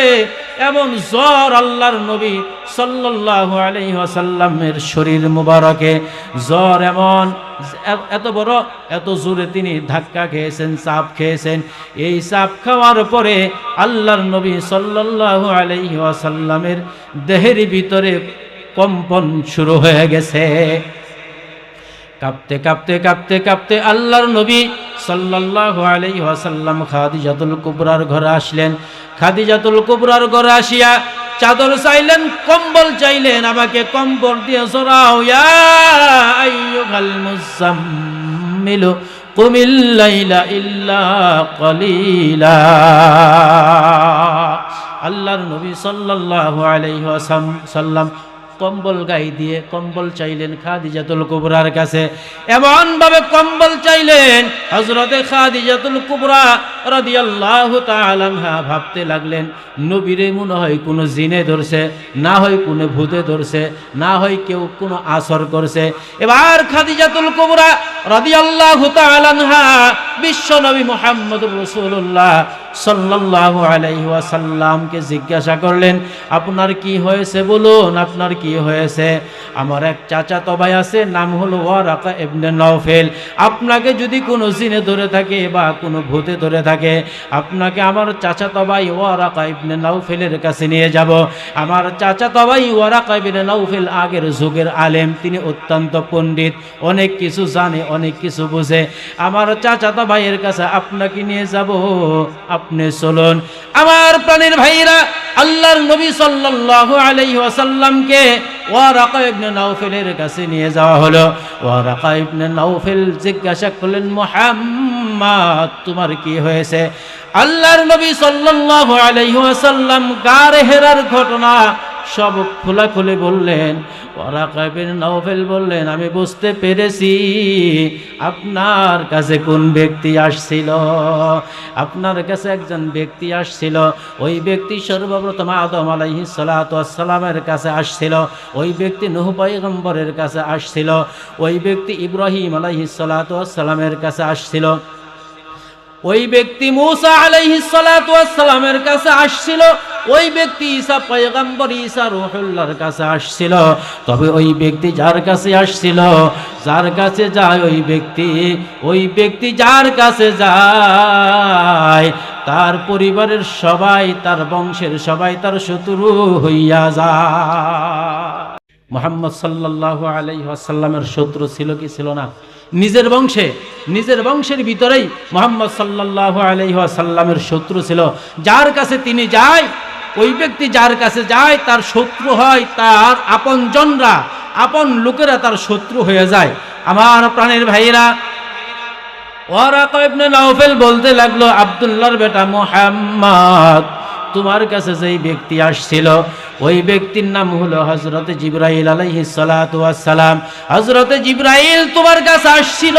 এমন জ্বর আল্লাহর নবী সাল্লাল্লাহু আলাইহি ওয়াসাল্লামের শরীর মুবারকে, জ্বর এমন এত বড়, এত জোরে তিনি ধাক্কা খেয়েছেন, চাপ খেয়েছেন। এই চাপ খাওয়ার পরে আল্লাহর নবী সাল্লাল্লাহু আলাইহি ওয়াসাল্লামের দেহের ভিতরে কম্পন শুরু হয়ে গেছে। কাঁপতে কাঁপতে কাঁপতে কাঁপতে আল্লাহর নবী সাল্লাল্লাহু আলাইহি ওয়াসাল্লাম খাদিজাতুল কুবরার ঘরে আসলেন। খাদিজাতুল কুবরার ঘরে আসিয়া চাদর চাইলেন, কম্বল চাইলেন, আমাকে কম্বল দিয়ে জড়াও। ইয়া আইয়ুহাল মুজাম্মিলু কুমিল লাইলা ইল্লা কলিলা। আল্লাহর নবী সাল্লাল্লাহু আলাইহি ওয়াসাল্লাম কম্বল গায়ে দিয়ে কম্বল চাইলেন খাদিজাতুল কুবরার কাছে। এমন ভাবে কম্বল চাইলেন, হযরতে খাদিজাতুল কুবরা রাদিয়াল্লাহু তাআলা আনহা ভাবতে লাগলেন, নবীরে মনে হয় কোনো জিনে ধরছে, না হয় কোনো ভূতে ধরছে, না হয় কেউ কোনো আসর করছে। এবার খাদিজাতুল কুবরা রাদিয়াল্লাহু তাআলা আনহা বিশ্ব নবী মুহাম্মদুর রাসূলুল্লাহ সাল্লাল্লাহু আলাইহি ওয়াসাল্লামকে জিজ্ঞাসা করলেন, আপনার কি হয়েছে বলুন, আপনার কি হয়েছে? আমার এক চাচাতো ভাই আছে, নাম হলো ওয়ারাকা ইবনে নওফেল। আপনাকে যদি কোনো জিনে ধরে থাকে বা কোনো ভূতে ধরে থাকে, আপনাকে আমার চাচাতো ভাই ওয়ারাকা ইবনে নওফেলের কাছে নিয়ে যাব। আমার চাচাতো ভাই ওয়ারাকা ইবনে নওফেল আগের যুগের আলেম, তিনি অত্যন্ত পণ্ডিত, অনেক কিছু জানে, অনেক কিছু বুঝে। আমার চাচাতো ভাইয়ের কাছে আপনাকে নিয়ে যাব, আপনি চলুন। আমার প্রাণের ভাইরা, আল্লাহর নবী সাল্লাল্লাহু আলাইহি ওয়াসাল্লামকে ওয়ারাকা ইবনে নওফেলের কাছে নিয়ে যাওয়া হলো। ওয়ারাকা ইবনে নওফেল জিজ্ঞাসা করলেন, মুহাম্মদ তোমার কি হয়েছে? আল্লাহর নবী সাল্লাল্লাহু আলাইহি ওয়াসাল্লাম গারে হেরার ঘটনা সব খোলাখুলি বললেন। ওয়ারাকা ইবনে নওফেল বললেন, আমি বুঝতে পেরেছি আপনার কাছে কোন ব্যক্তি আসছিল। আপনার কাছে একজন ব্যক্তি আসছিল। ওই ব্যক্তি সর্বপ্রথম আদম আলাইহিস সালাতু ওয়াস সালামের কাছে আসছিল। ওই ব্যক্তি নূহ পয়গম্বরের কাছে আসছিল। ওই ব্যক্তি ইব্রাহিম আলাইহিস সালাতু ওয়াস সালামের কাছে আসছিল। ওই ব্যক্তি মূসা আলাইহিস সালাতু ওয়াস সালামের কাছে আসছিল। ওই ব্যক্তি ঈসা পয়গম্বর, ঈসা রূহুল্লাহর কাছে আসছিল। তবে ওই ব্যক্তি যার কাছে আসছিল, যার কাছে যায় ওই ব্যক্তি যার কাছে যায়, তার পরিবারের সবাই, তার বংশের সবাই তার শত্রু হইয়া যায়। মুহাম্মদ সাল্লাল্লাহু আলাইহি ওয়াসাল্লামের শত্রু ছিল কি ছিল না? নিজের বংশের ভিতরেই মুহাম্মদ সাল্লাল্লাহু আলাইহি ওয়াসাল্লামের শত্রু ছিল। যার কাছে তিনি যায়, ওই ব্যক্তি যার কাছে যায় তার শত্রু হয়, তার আপনজনরা, আপন লোকেরা তার শত্রু হয়ে যায়। আমার প্রাণের ভাইরা, ওয়ারাকা ইবনে নওফেল বলতে লাগলো, আব্দুল্লাহর বেটা মুহাম্মদ, তোমার কাছে যেই ব্যক্তি আসছিল, ওই ব্যক্তির নাম হলো হযরতে জিবরাইল আলাইহিস সালাতু ওয়াস সালাম। হযরতে জিবরাইল তোমার কাছে আসছিল।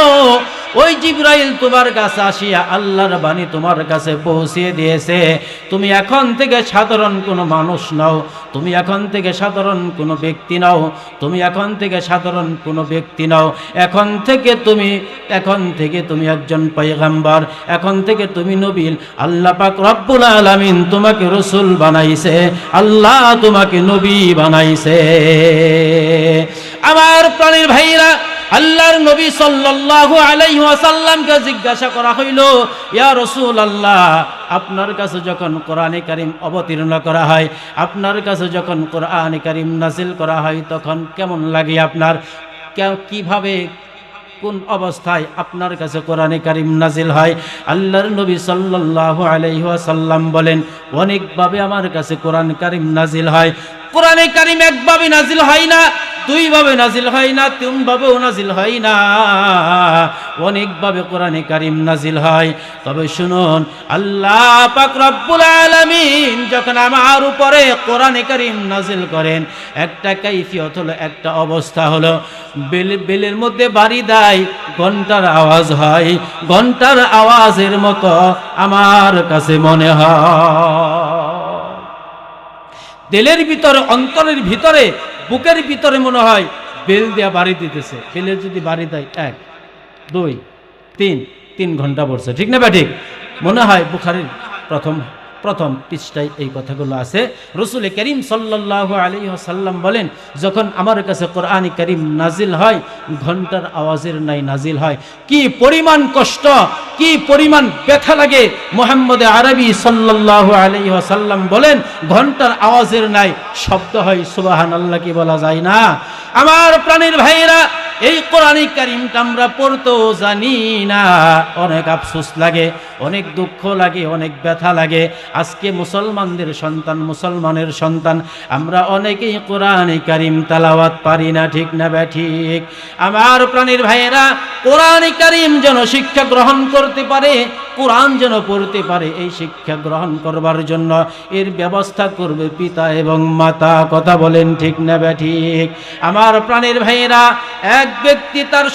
ওই জিবরাইল তোমার কাছে আসিয়া আল্লাহর বাণী তোমার কাছে পৌঁছিয়ে দিয়েছে। তুমি এখন থেকে সাধারণ কোনো মানুষ নও, তুমি এখন থেকে সাধারণ কোনো ব্যক্তি নও, তুমি এখন থেকে সাধারণ কোনো ব্যক্তি নও। এখন থেকে তুমি একজন পয়গম্বর, এখন থেকে তুমি নবী। আল্লাহ পাক রব্বুল আলামিন তোমাকে রাসূল বানাইছে, আল্লাহ তোমাকে নবী বানাইছে। আমার প্রাণের ভাইরা, আল্লাহর নবী সাল্লাল্লাহু আলাইহি ওয়াসাল্লামকে জিজ্ঞাসা করা হইল, ইয়া রাসূলুল্লাহ, আপনার কাছে যখন কোরআনে কারীম অবতীর্ণ করা হয়, আপনার কাছে যখন কোরআনে কারীম নাযিল করা হয়, তখন কেমন লাগে আপনার? কিভাবে কোন অবস্থায় আপনার কাছে কোরআনে কারীম নাজিল হয়? আল্লাহর নবী সাল্লাল্লাহু আলাইহি ওয়াসাল্লাম বলেন, অনেকভাবে আমার কাছে কোরআন কারীম নাজিল হয়। কোরআনে কারীম একভাবে নাজিল হয় না, দুইভাবে নাজিল হয় না, তিনভাবেও নাজিল হয় না, অনেকভাবে কোরআনে কারীম নাজিল হয়। তবে শুনুন, আল্লাহ পাক রব্বুল আলামিন যখন আমার উপরে কোরআনে কারীম নাজিল করেন, একটা কাইফিয়ত হলো, একটা অবস্থা হলো, বেলের মধ্যে বাড়ি দেয়, ঘন্টার আওয়াজ হয়, ঘন্টার আওয়াজের মতো আমার কাছে মনে হয়। দিলের ভিতরে, অন্তরের ভিতরে, বুকের ভিতরে মনে হয় বেল দিয়া বাড়ি দিতেছে। বেলের যদি বাড়ি দেয় 1 2 3 ঘন্টা পড়ছে, ঠিক না ঠিক? মনে হয় বুখারীর প্রথম পৃষ্ঠায় এই কথাগুলো আছে। রাসূল করিম সাল্লাল্লাহু আলাইহি ওয়াসাল্লাম বলেন, যখন আমার কাছে কোরআন কারীম নাজিল হয়, ঘন্টার আওয়াজের নাই নাজিল হয়। কি পরিমাণ কষ্ট, কি পরিমাণ ব্যথা লাগে। মুহাম্মদ আরবি সাল্লাল্লাহু আলাইহি ওয়াসাল্লাম বলেন, ঘন্টার আওয়াজের নাই শব্দ হয় সুবহানাল্লাহ, কি বলা যায় না? আমার প্রাণের ভাইরা, এই কোরআন কারীমটা আমরা পড়তেও জানি না, অনেক আফসোস লাগে, অনেক দুঃখ লাগে, অনেক ব্যথা লাগে। আজকে মুসলমানদের সন্তান, মুসলমানের সন্তান আমরা অনেকেই কোরআন কারীম তেলাওয়াত পারি না, ঠিক না ঠিক? আমার প্রাণের ভাইয়েরা, কোরআন কারীম যেন শিক্ষা গ্রহণ করতে পারে, কোরআন যেন পড়তে পারে, এই শিক্ষা গ্রহণ করবার জন্য এর ব্যবস্থা করবে পিতা এবং মাতা। কথা বলেন ঠিক না ঠিক? আমার প্রাণের ভাইয়েরা, এক ব্যক্তি তার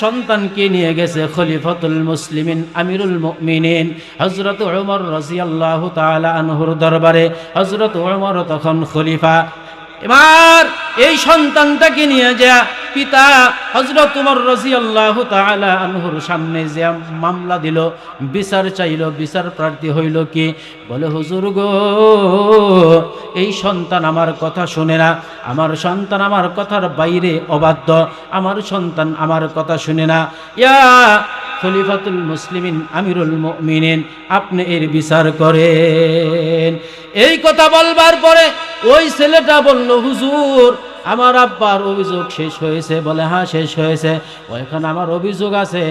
সন্তানকে নিয়ে গেছে খলিফাতুল মুসলিমিন আমিরুল মুমিনিন হযরত ওমর রাদিয়াল্লাহু তাআলা আনহুর দরবারে। হযরত ওমর তখন খলিফা। এবার এই সন্তানটাকে নিয়ে যা পিতা হযরত ওমর রাদিয়াল্লাহু তাআলা আনহুর সামনে যে মামলা দিল, বিচার চাইল, বিচার প্রার্থী হইল কি? বলে, হুজুর গো, এই সন্তান আমার কথা শুনে না, আমার সন্তান আমার কথার বাইরে অবাধ্য, আমার সন্তান আমার কথা শুনে না। ইয়া খলিফাতুল মুসলিমিন আমিরুল মুমিনিন, আপনি এর বিচার করেন। এই কথা বলবার পরে ওই ছেলেটা বলল, হুজুর, আমার আব্বার অভিযোগ শেষ হয়েছে। বলে, হ্যাঁ শেষ হয়েছে। ওইখানে আমার অভিযোগ আছে,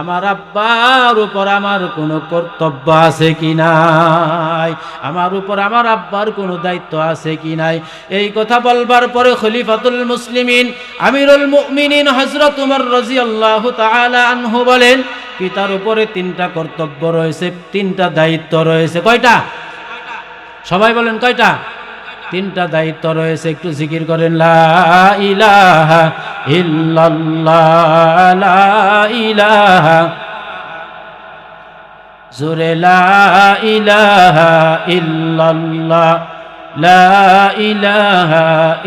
আমার আব্বার উপর আমার কোনো কর্তব্য আছে কি নাই, আমার উপর আমার আব্বার কোনো দায়িত্ব আছে কি নাই। এই কথা বলবার পরে খলিফাতুল মুসলিমিন আমিরুল মুমিনিন হযরত ওমর রাদিয়াল্লাহু তাআলা আনহু বলেন, পিতার উপরে 3টা কর্তব্য রয়েছে, 3টা দায়িত্ব রয়েছে। কয়টা? সবাই বলেন কয়টা? 3টা দায়িত্ব রয়েছে। একটু জিকির করেন, লা ইলাহা ইল্লাল্লাহ, লা ইলাহা, জোরে লা ইলাহা ইল্লাল্লাহ, লা ইলাহা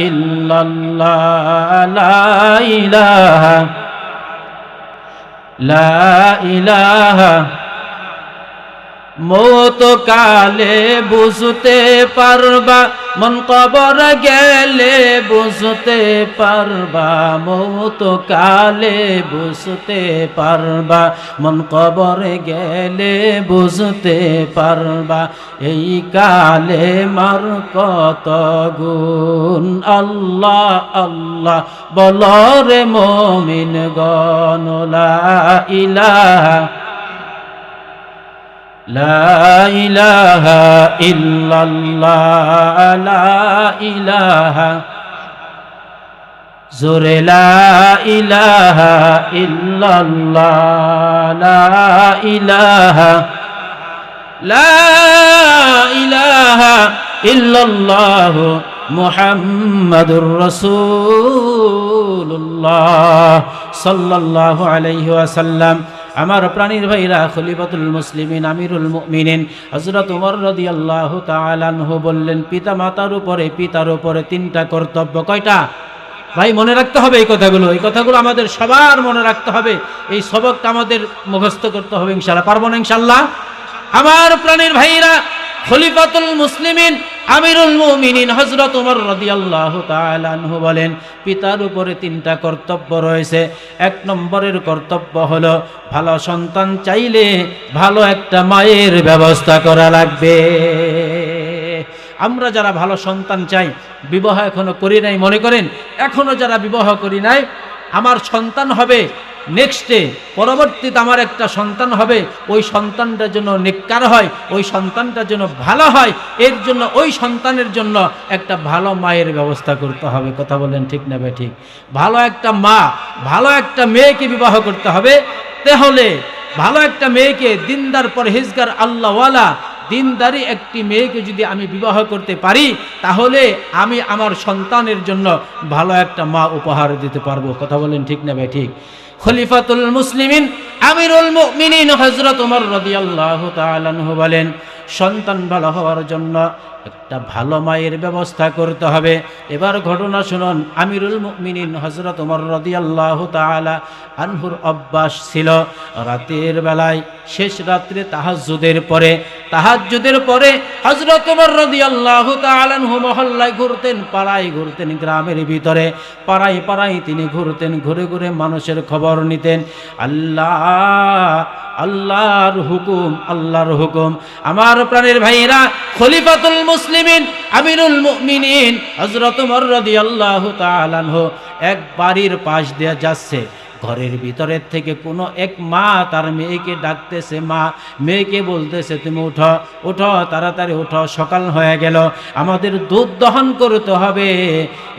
ইল্লাল্লাহ, লা ইলাহা, লা ইলাহা। মৌত কালে বুঝতে পারবা, মন কবর গেলে বুঝতে পারবা, মৌত কালে বুঝতে পারবা, মন কবর গেলে বুঝতে পারবা, এই কালে মার কত গুণ। আল্লাহ আল্লাহ বলো রে মুমিন গণ, লা ইলাহা, লা ইলাহা ইল্লাল্লাহ, লা ইলাহা, জোরে লা ইলাহা ইল্লাল্লাহ, লা ইলাহা, লা ইলাহা ইল্লাল্লাহ মুহাম্মাদুর রাসূলুল্লাহ সাল্লাল্লাহু আলাইহি ওয়াসাল্লাম। আমার প্রাণীর ভাইরা, খলিফাতুল মুসলিমিন আমিরুল মুমিনিন হযরত ওমর রাদিয়াল্লাহু তাআলা আনহু বললেন, পিতা মাতার উপরে, পিতার উপরে 3টা কর্তব্য। কয়টা? ভাই মনে রাখতে হবে এই কথাগুলো, এই কথাগুলো আমাদের সবার মনে রাখতে হবে। এই সবকটা আমাদের মুখস্থ করতে হবে ইনশাআল্লাহ। পারবো না ইনশাআল্লাহ? আমার প্রাণীর ভাইরা, খলিফাতুল মুসলিমিন আমিরুল মুমিনিন হযরত ওমর রাদিয়াল্লাহু তাআলা আনহু বলেন, পিতার উপরে 3টা কর্তব্য রয়েছে। 1 নম্বরের কর্তব্য হলো, ভালো সন্তান চাইলে ভালো একটা মায়ের ব্যবস্থা করা লাগবে। আমরা যারা ভালো সন্তান চাই, বিবাহ এখনো করি নাই, মনে করেন এখনো যারা বিবাহ করি নাই, আমার সন্তান হবে নেক্সটে, পরবর্তীতে আমার একটা সন্তান হবে, ওই সন্তানটা যেন নেককার হয়, ওই সন্তানটা যেন ভালো হয়, এর জন্য ওই সন্তানের জন্য একটা ভালো মায়ের ব্যবস্থা করতে হবে। কথা বলেন ঠিক না ভাই? ঠিক। ভালো একটা মা, ভালো একটা মেয়েকে বিবাহ করতে হবে। তাহলে ভালো একটা মেয়েকে, দিনদার পরহেজগার আল্লাহওয়ালা দিনদারি একটি মেয়েকে যদি আমি বিবাহ করতে পারি, তাহলে আমি আমার সন্তানের জন্য ভালো একটা মা উপহার দিতে পারবো। কথা বলেন ঠিক না ভাই? ঠিক। খলিফাতুল মুসলিমিন আমিরুল মুমিনিন হযরত ওমর রাদিয়াল্লাহু তাআলা আনহু বলেন, সন্তান ভালো হওয়ার জন্য একটা ভালো মায়ের ব্যবস্থা করতে হবে। এবার ঘটনা শুনুন। আমিরুল মুমিনিন হযরত ওমর রাদিয়াল্লাহু তাআলা আনহুর অভ্যাস ছিল রাতের বেলায়, শেষ রাত্রে তাহাজ্জুদের পরে হযরত ওমর রাদিয়াল্লাহু তাআলা আনহু মহল্লায় ঘুরতেন, পাড়ায় ঘুরতেন, গ্রামের ভিতরে পাড়ায় তিনি ঘুরতেন, ঘুরে ঘুরে মানুষের খবর নিতেন। আল্লাহর হুকুম। আমার প্রাণের ভাইয়েরা, খলিফাতুল মুসলিমিন আমিরুল মুমিনিন হযরত ওমর রাদিয়াল্লাহু তাআলা আনহু এক বাড়ির পাশ দিয়ে যাচ্ছে। ঘরের ভিতরের থেকে কোনো এক মা তার মেয়েকে ডাকতেছে, মেয়েকে বলতেছে, তুমি উঠো, তাড়াতাড়ি উঠো, সকাল হয়ে গেল, আমাদের দুধ দহন করতে হবে,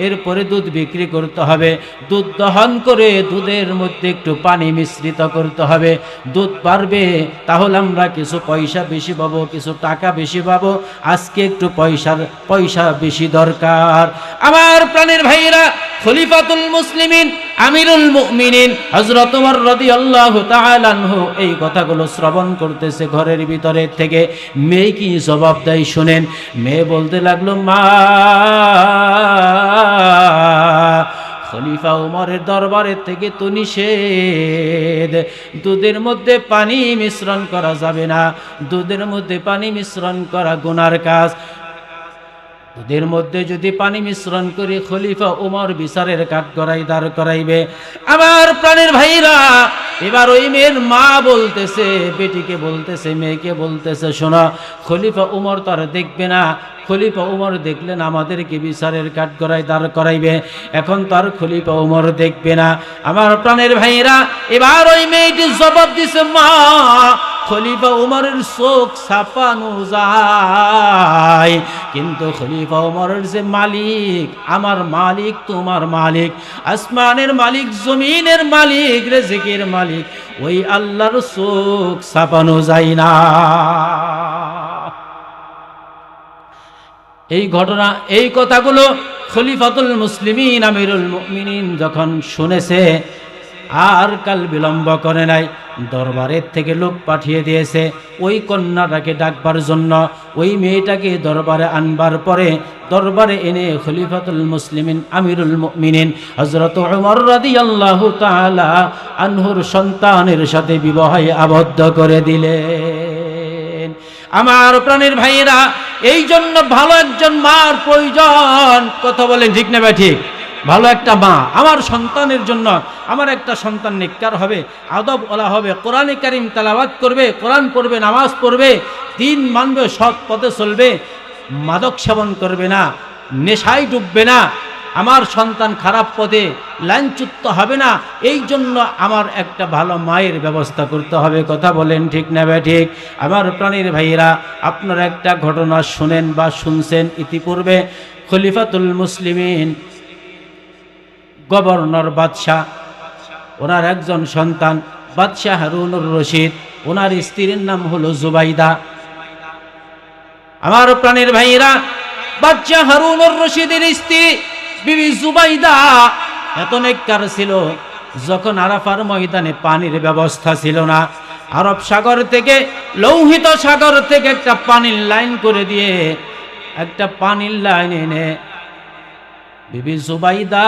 এরপরে দুধ বিক্রি করতে হবে, দুধ দহন করে দুধের মধ্যে একটু পানি মিশ্রিত করতে হবে, দুধ বাড়বে, তাহলে আমরা কিছু পয়সা বেশি পাবো, কিছু টাকা বেশি পাবো, আজকে একটু পয়সা বেশি দরকার। আমার প্রাণের ভাইরা, খলিফাতুল মুসলিমিন আমিরুল মুমিনিন হযরত ওমর রাদিয়াল্লাহু তাআলা আনহু এই কথাগুলো শ্রবণ করতেছে ঘরের ভিতরে থেকে। মেয়ে কি জবাব দেয় শুনেন। মেয়ে বলতে লাগলো, মা, খলিফা ওমরের দরবারের থেকে তো নিষেধ, দুধের মধ্যে পানি মিশ্রণ করা যাবে না, দুধের মধ্যে পানি মিশ্রণ করা গুনার কাজ। দুধের মধ্যে যদি পানি মিশ্রণ করে খলিফা ওমর বিচারের কাঠগড়ায় দাঁড় করাইবে। আমার প্রাণের ভাইরা, এবার ওই মেয়ের মা বলতেছে, বেটিকে বলতেছে, মেয়েকে বলতেছে, শোনো, খলিফা ওমর তার দেখবে না, খলিফা ওমর দেখলেন আমাদেরকে বিচারের কাঠগড়ায় দাঁড় করাইবে, এখন তার খলিফা ওমর দেখবে না। আমার প্রাণের ভাইরা, এবার ওই মেয়েটি জবাব দিছে, মা, খলিফা ওমরের চোখ ছাপানো যায়, কিন্তু খলিফা ওমরের যে মালিক, আমার মালিক, তোমার মালিক, আসমানের মালিক, জমিনের মালিক, রিজিকের মালিক, ওই আল্লাহর চোখ ছাপানো যায় না। এই ঘটনা, এই কথাগুলো খলিফাতুল মুসলিমিন আমিরুল মুমিনিন যখন শুনেছে, আর কাল বিলম্ব করে নাই, দরবারের থেকে লোক পাঠিয়ে দিয়েছে ওই কন্যাটাকে ডাকবার জন্য। ওই মেয়েটাকে দরবারে আনবার পরে দরবারে এনে খলিফাতুল মুসলিমিন আমিরুল মুমিনিন হযরত ওমর রাদিয়াল্লাহু তাআলা আনহুর সন্তানের সাথে বিবাহে আবদ্ধ করে দিলেন। আমার প্রাণের ভাইয়েরা, এই জন্য ভালো একজন মার প্রয়োজন। কথা বলেন ঠিক না ভাই? ঠিক। ভালো একটা মা, আমার সন্তানের জন্য, আমার একটা সন্তান নেককার হবে, আদব ওলা হবে, কোরআনে কারীম তেলাওয়াত করবে, কোরআন পড়বে, নামাজ পড়বে, দিন মানবে, সৎ পথে চলবে, মাদক সেবন করবে না, নেশায় ডুববে না, আমার সন্তান খারাপ পথে লাইনচ্যুত হবে না। এই জন্য আমার একটা ভালো মায়ের ব্যবস্থা করতে হবে। কথা বলেন ঠিক না ভাই? ঠিক। আমার প্রাণের ভাইয়েরা, আপনারা একটা ঘটনা শুনেন বা শুনছেন ইতিপূর্বে। খলিফাতুল মুসলিমিন গভর্নর বাদশাহ, ওনার একজন সন্তান বাদশাহ হারুনুর রশিদ, ওনার স্ত্রীর নাম হলো জুবাইদা। আমার প্রাণের ভাইয়েরা, বাদশাহ হারুনুর রশিদের স্ত্রী বিবি জুবাইদা এত নেককার ছিল, যখন আরাফার ময়দানে পানির ব্যবস্থা ছিল না, আরব সাগর থেকে, লৌহিত সাগর থেকে একটা পানির লাইন করে দিয়ে, একটা পানির লাইন এনে বিবি জুবাইদা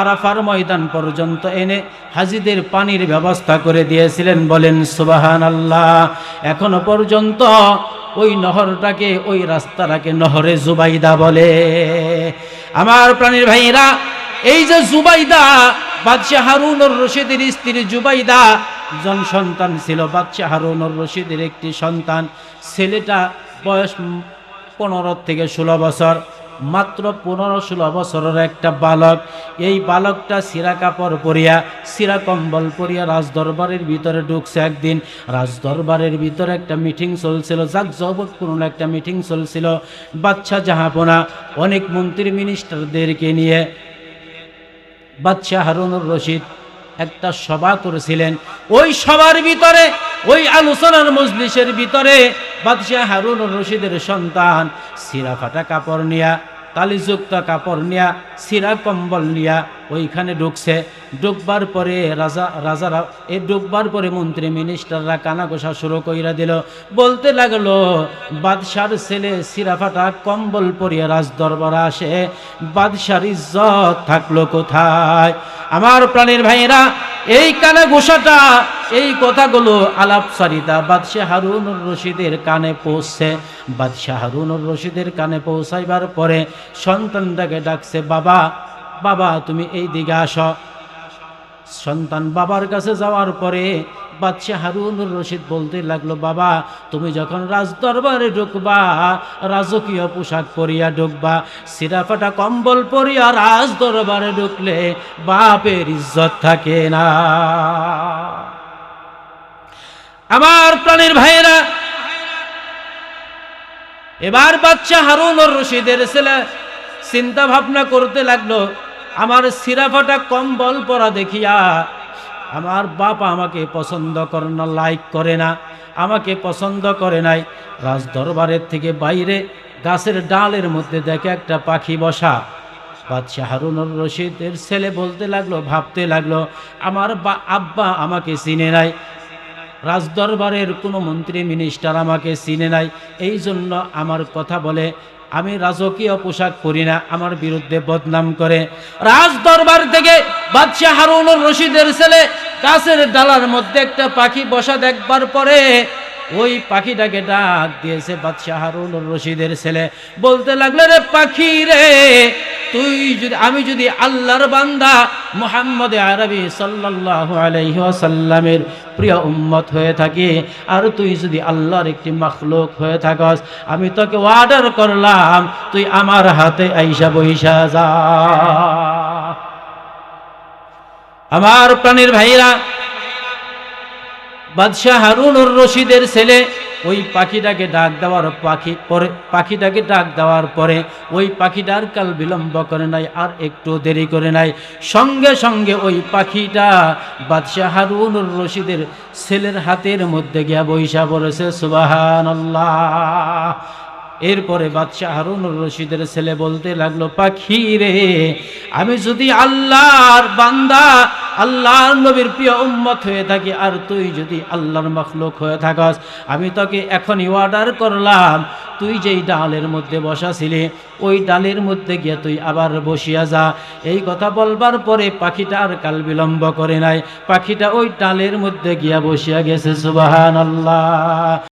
আরাফার ময়দান পর্যন্ত এনে হাজিদের পানির ব্যবস্থা করে দিয়েছিলেন। বলেন সুবহানাল্লাহ। এখনো পর্যন্ত ওই নহরটাকে, ওই রাস্তাটাকে নহরে জুবাইদা বলে। আমার প্রাণের ভাইয়েরা, এই যে জুবাইদা, বাদশাহ হারুনুর রশিদের স্ত্রী জুবাইদা, জন সন্তান ছিল বাদশাহ হারুনুর রশিদের একটি সন্তান। ছেলেটা বয়স 15 থেকে 16 বছর, মাত্র 15-16 বছরের একটা বালক। এই বালকটা সিরা কাপড় পরিয়া, সিরা কম্বল পরিয়া রাজদরবারের ভিতরে ঢুকছে। একদিন রাজদরবারের ভিতরে একটা মিটিং চলছিল, জাঁকজমকপূর্ণ একটা মিটিং চলছিল। বাদশাহ জাহাপনা অনেক মন্ত্রী মিনিস্টারদেরকে নিয়ে বাদশাহ হারুনুর রশিদ একটা সভা করেছিলেন। ওই সভার ভিতরে, ওই আলোচনার মজলিসের ভিতরে বাদশাহ হারুনুর রশিদের সন্তান সিরা ফাটা কাপড় নিয়া, তালিযুক্ত কাপড় নিয়া, সিরা কম্বল নিয়া ওইখানে ঢুকছে। ঢুকবার পরে রাজারা ঢুকবার পরে মন্ত্রী মিনিস্টাররা কানাঘোষা শুরু কইরা দিল। বলতে লাগলো, বাদশার ছেলে সিরা ফাটা কম্বল পরিয়া রাজদরবারে আসে, বাদশার ইজ্জত থাকলো কোথায়? আমার প্রাণের ভাইয়েরা, এই কানাঘোষাটা, এই কথাগুলো আলাপচারিতা বাদশাহ হারুনুর রশিদের কানে পৌঁছছে। বাদশাহ হারুনুর রশিদের কানে পৌঁছাইবার পরে সন্তানটাকে ডাকছে, বাবা, বাবা তুমি এই দিকে আসো। সন্তান বাবার কাছে যাওয়ার পরে বাদশাহ হারুনুর রশিদ বলতে লাগলো, বাবা তুমি যখন রাজদরবারে ঢুকবা, রাজকীয় পোশাক পরিয়া ঢুকবা, সিরা ফাটা কম্বল পরিয়া রাজদরবারে ঢুকলে বাপের ইজ্জত থাকে না। আমার প্রাণের ভাইয়েরা, এবার বাদশাহ হারুনুর রশিদের ছেলে চিন্তা ভাবনা করতে লাগলো, আমার সিরা ফাটা কম্বল পরা দেখিয়া আমার বাবা আমাকে পছন্দ করে না, লাইক করে না, আমাকে পছন্দ করে নাই। রাজদরবারের থেকে বাইরে গাছের ডালের মধ্যে দেখে একটা পাখি বসা। বাদশাহ হারুনুর রশিদের ছেলে বলতে লাগলো, ভাবতে লাগলো, আমার আব্বা আমাকে চিনে নাই, রাজদরবারের কোনো মন্ত্রী মিনিস্টার আমাকে চিনে নাই, এই জন্য আমার কথা বলে, আমি রাজকীয় পোশাক পরি না, আমার বিরুদ্ধে বদনাম করে। রাজদরবার থেকে বাদশাহ হারুনুর রশিদের ছেলে গাছের ডালার মধ্যে একটা পাখি বসা দেখবার পরে ওই পাখিটাকে ডাক দিয়েছে বাদশাহ হারুনুর রশিদের ছেলে। বলতে লাগলো, রে পাখি রে, আমি যদি আল্লাহর বান্দা মুহাম্মদ আরবি সাল্লাল্লাহু আলাইহি ওয়াসাল্লামের প্রিয় উম্মত হয়ে থাকি, আর তুই যদি আল্লাহর একটি মাখলুক হয়ে থাকস, আমি তোকে অর্ডার করলাম তুই আমার হাতে আইসা বইসা যা। আমার প্রাণের ভাইরা, বাদশাহ হারুনুর রশিদের ছেলে ওই পাখিটাকে ডাক দেওয়ার পরে ওই পাখিটার কাল বিলম্ব করে নাই, আর একটু দেরি করে নাই, সঙ্গে সঙ্গে ওই পাখিটা বাদশাহ হারুনুর রশিদের ছেলের হাতের মধ্যে গিয়া বইসা পড়েছে। সুবহানাল্লাহ। এরপরে বাদশাহ হারুনুর রশিদের ছেলে বলতে লাগলো, পাখি রে, আমি যদি আল্লাহর বান্দা, আল্লাহর নবীর প্রিয় উম্মত হয়ে থাকি, আর তুই যদি আল্লাহর মাখলুক হয়ে থাকস, আমি তোকে এখনই অর্ডার করলাম, তুই যেই ডালের মধ্যে বসাছিলি ওই ডালের মধ্যে গিয়ে তুই আবার বসিয়া যা। এই কথা বলবার পরে পাখিটা আর কাল বিলম্ব করে নাই, পাখিটা ওই ডালের মধ্যে গিয়া বসিয়া গেছে। সুবহানাল্লাহ।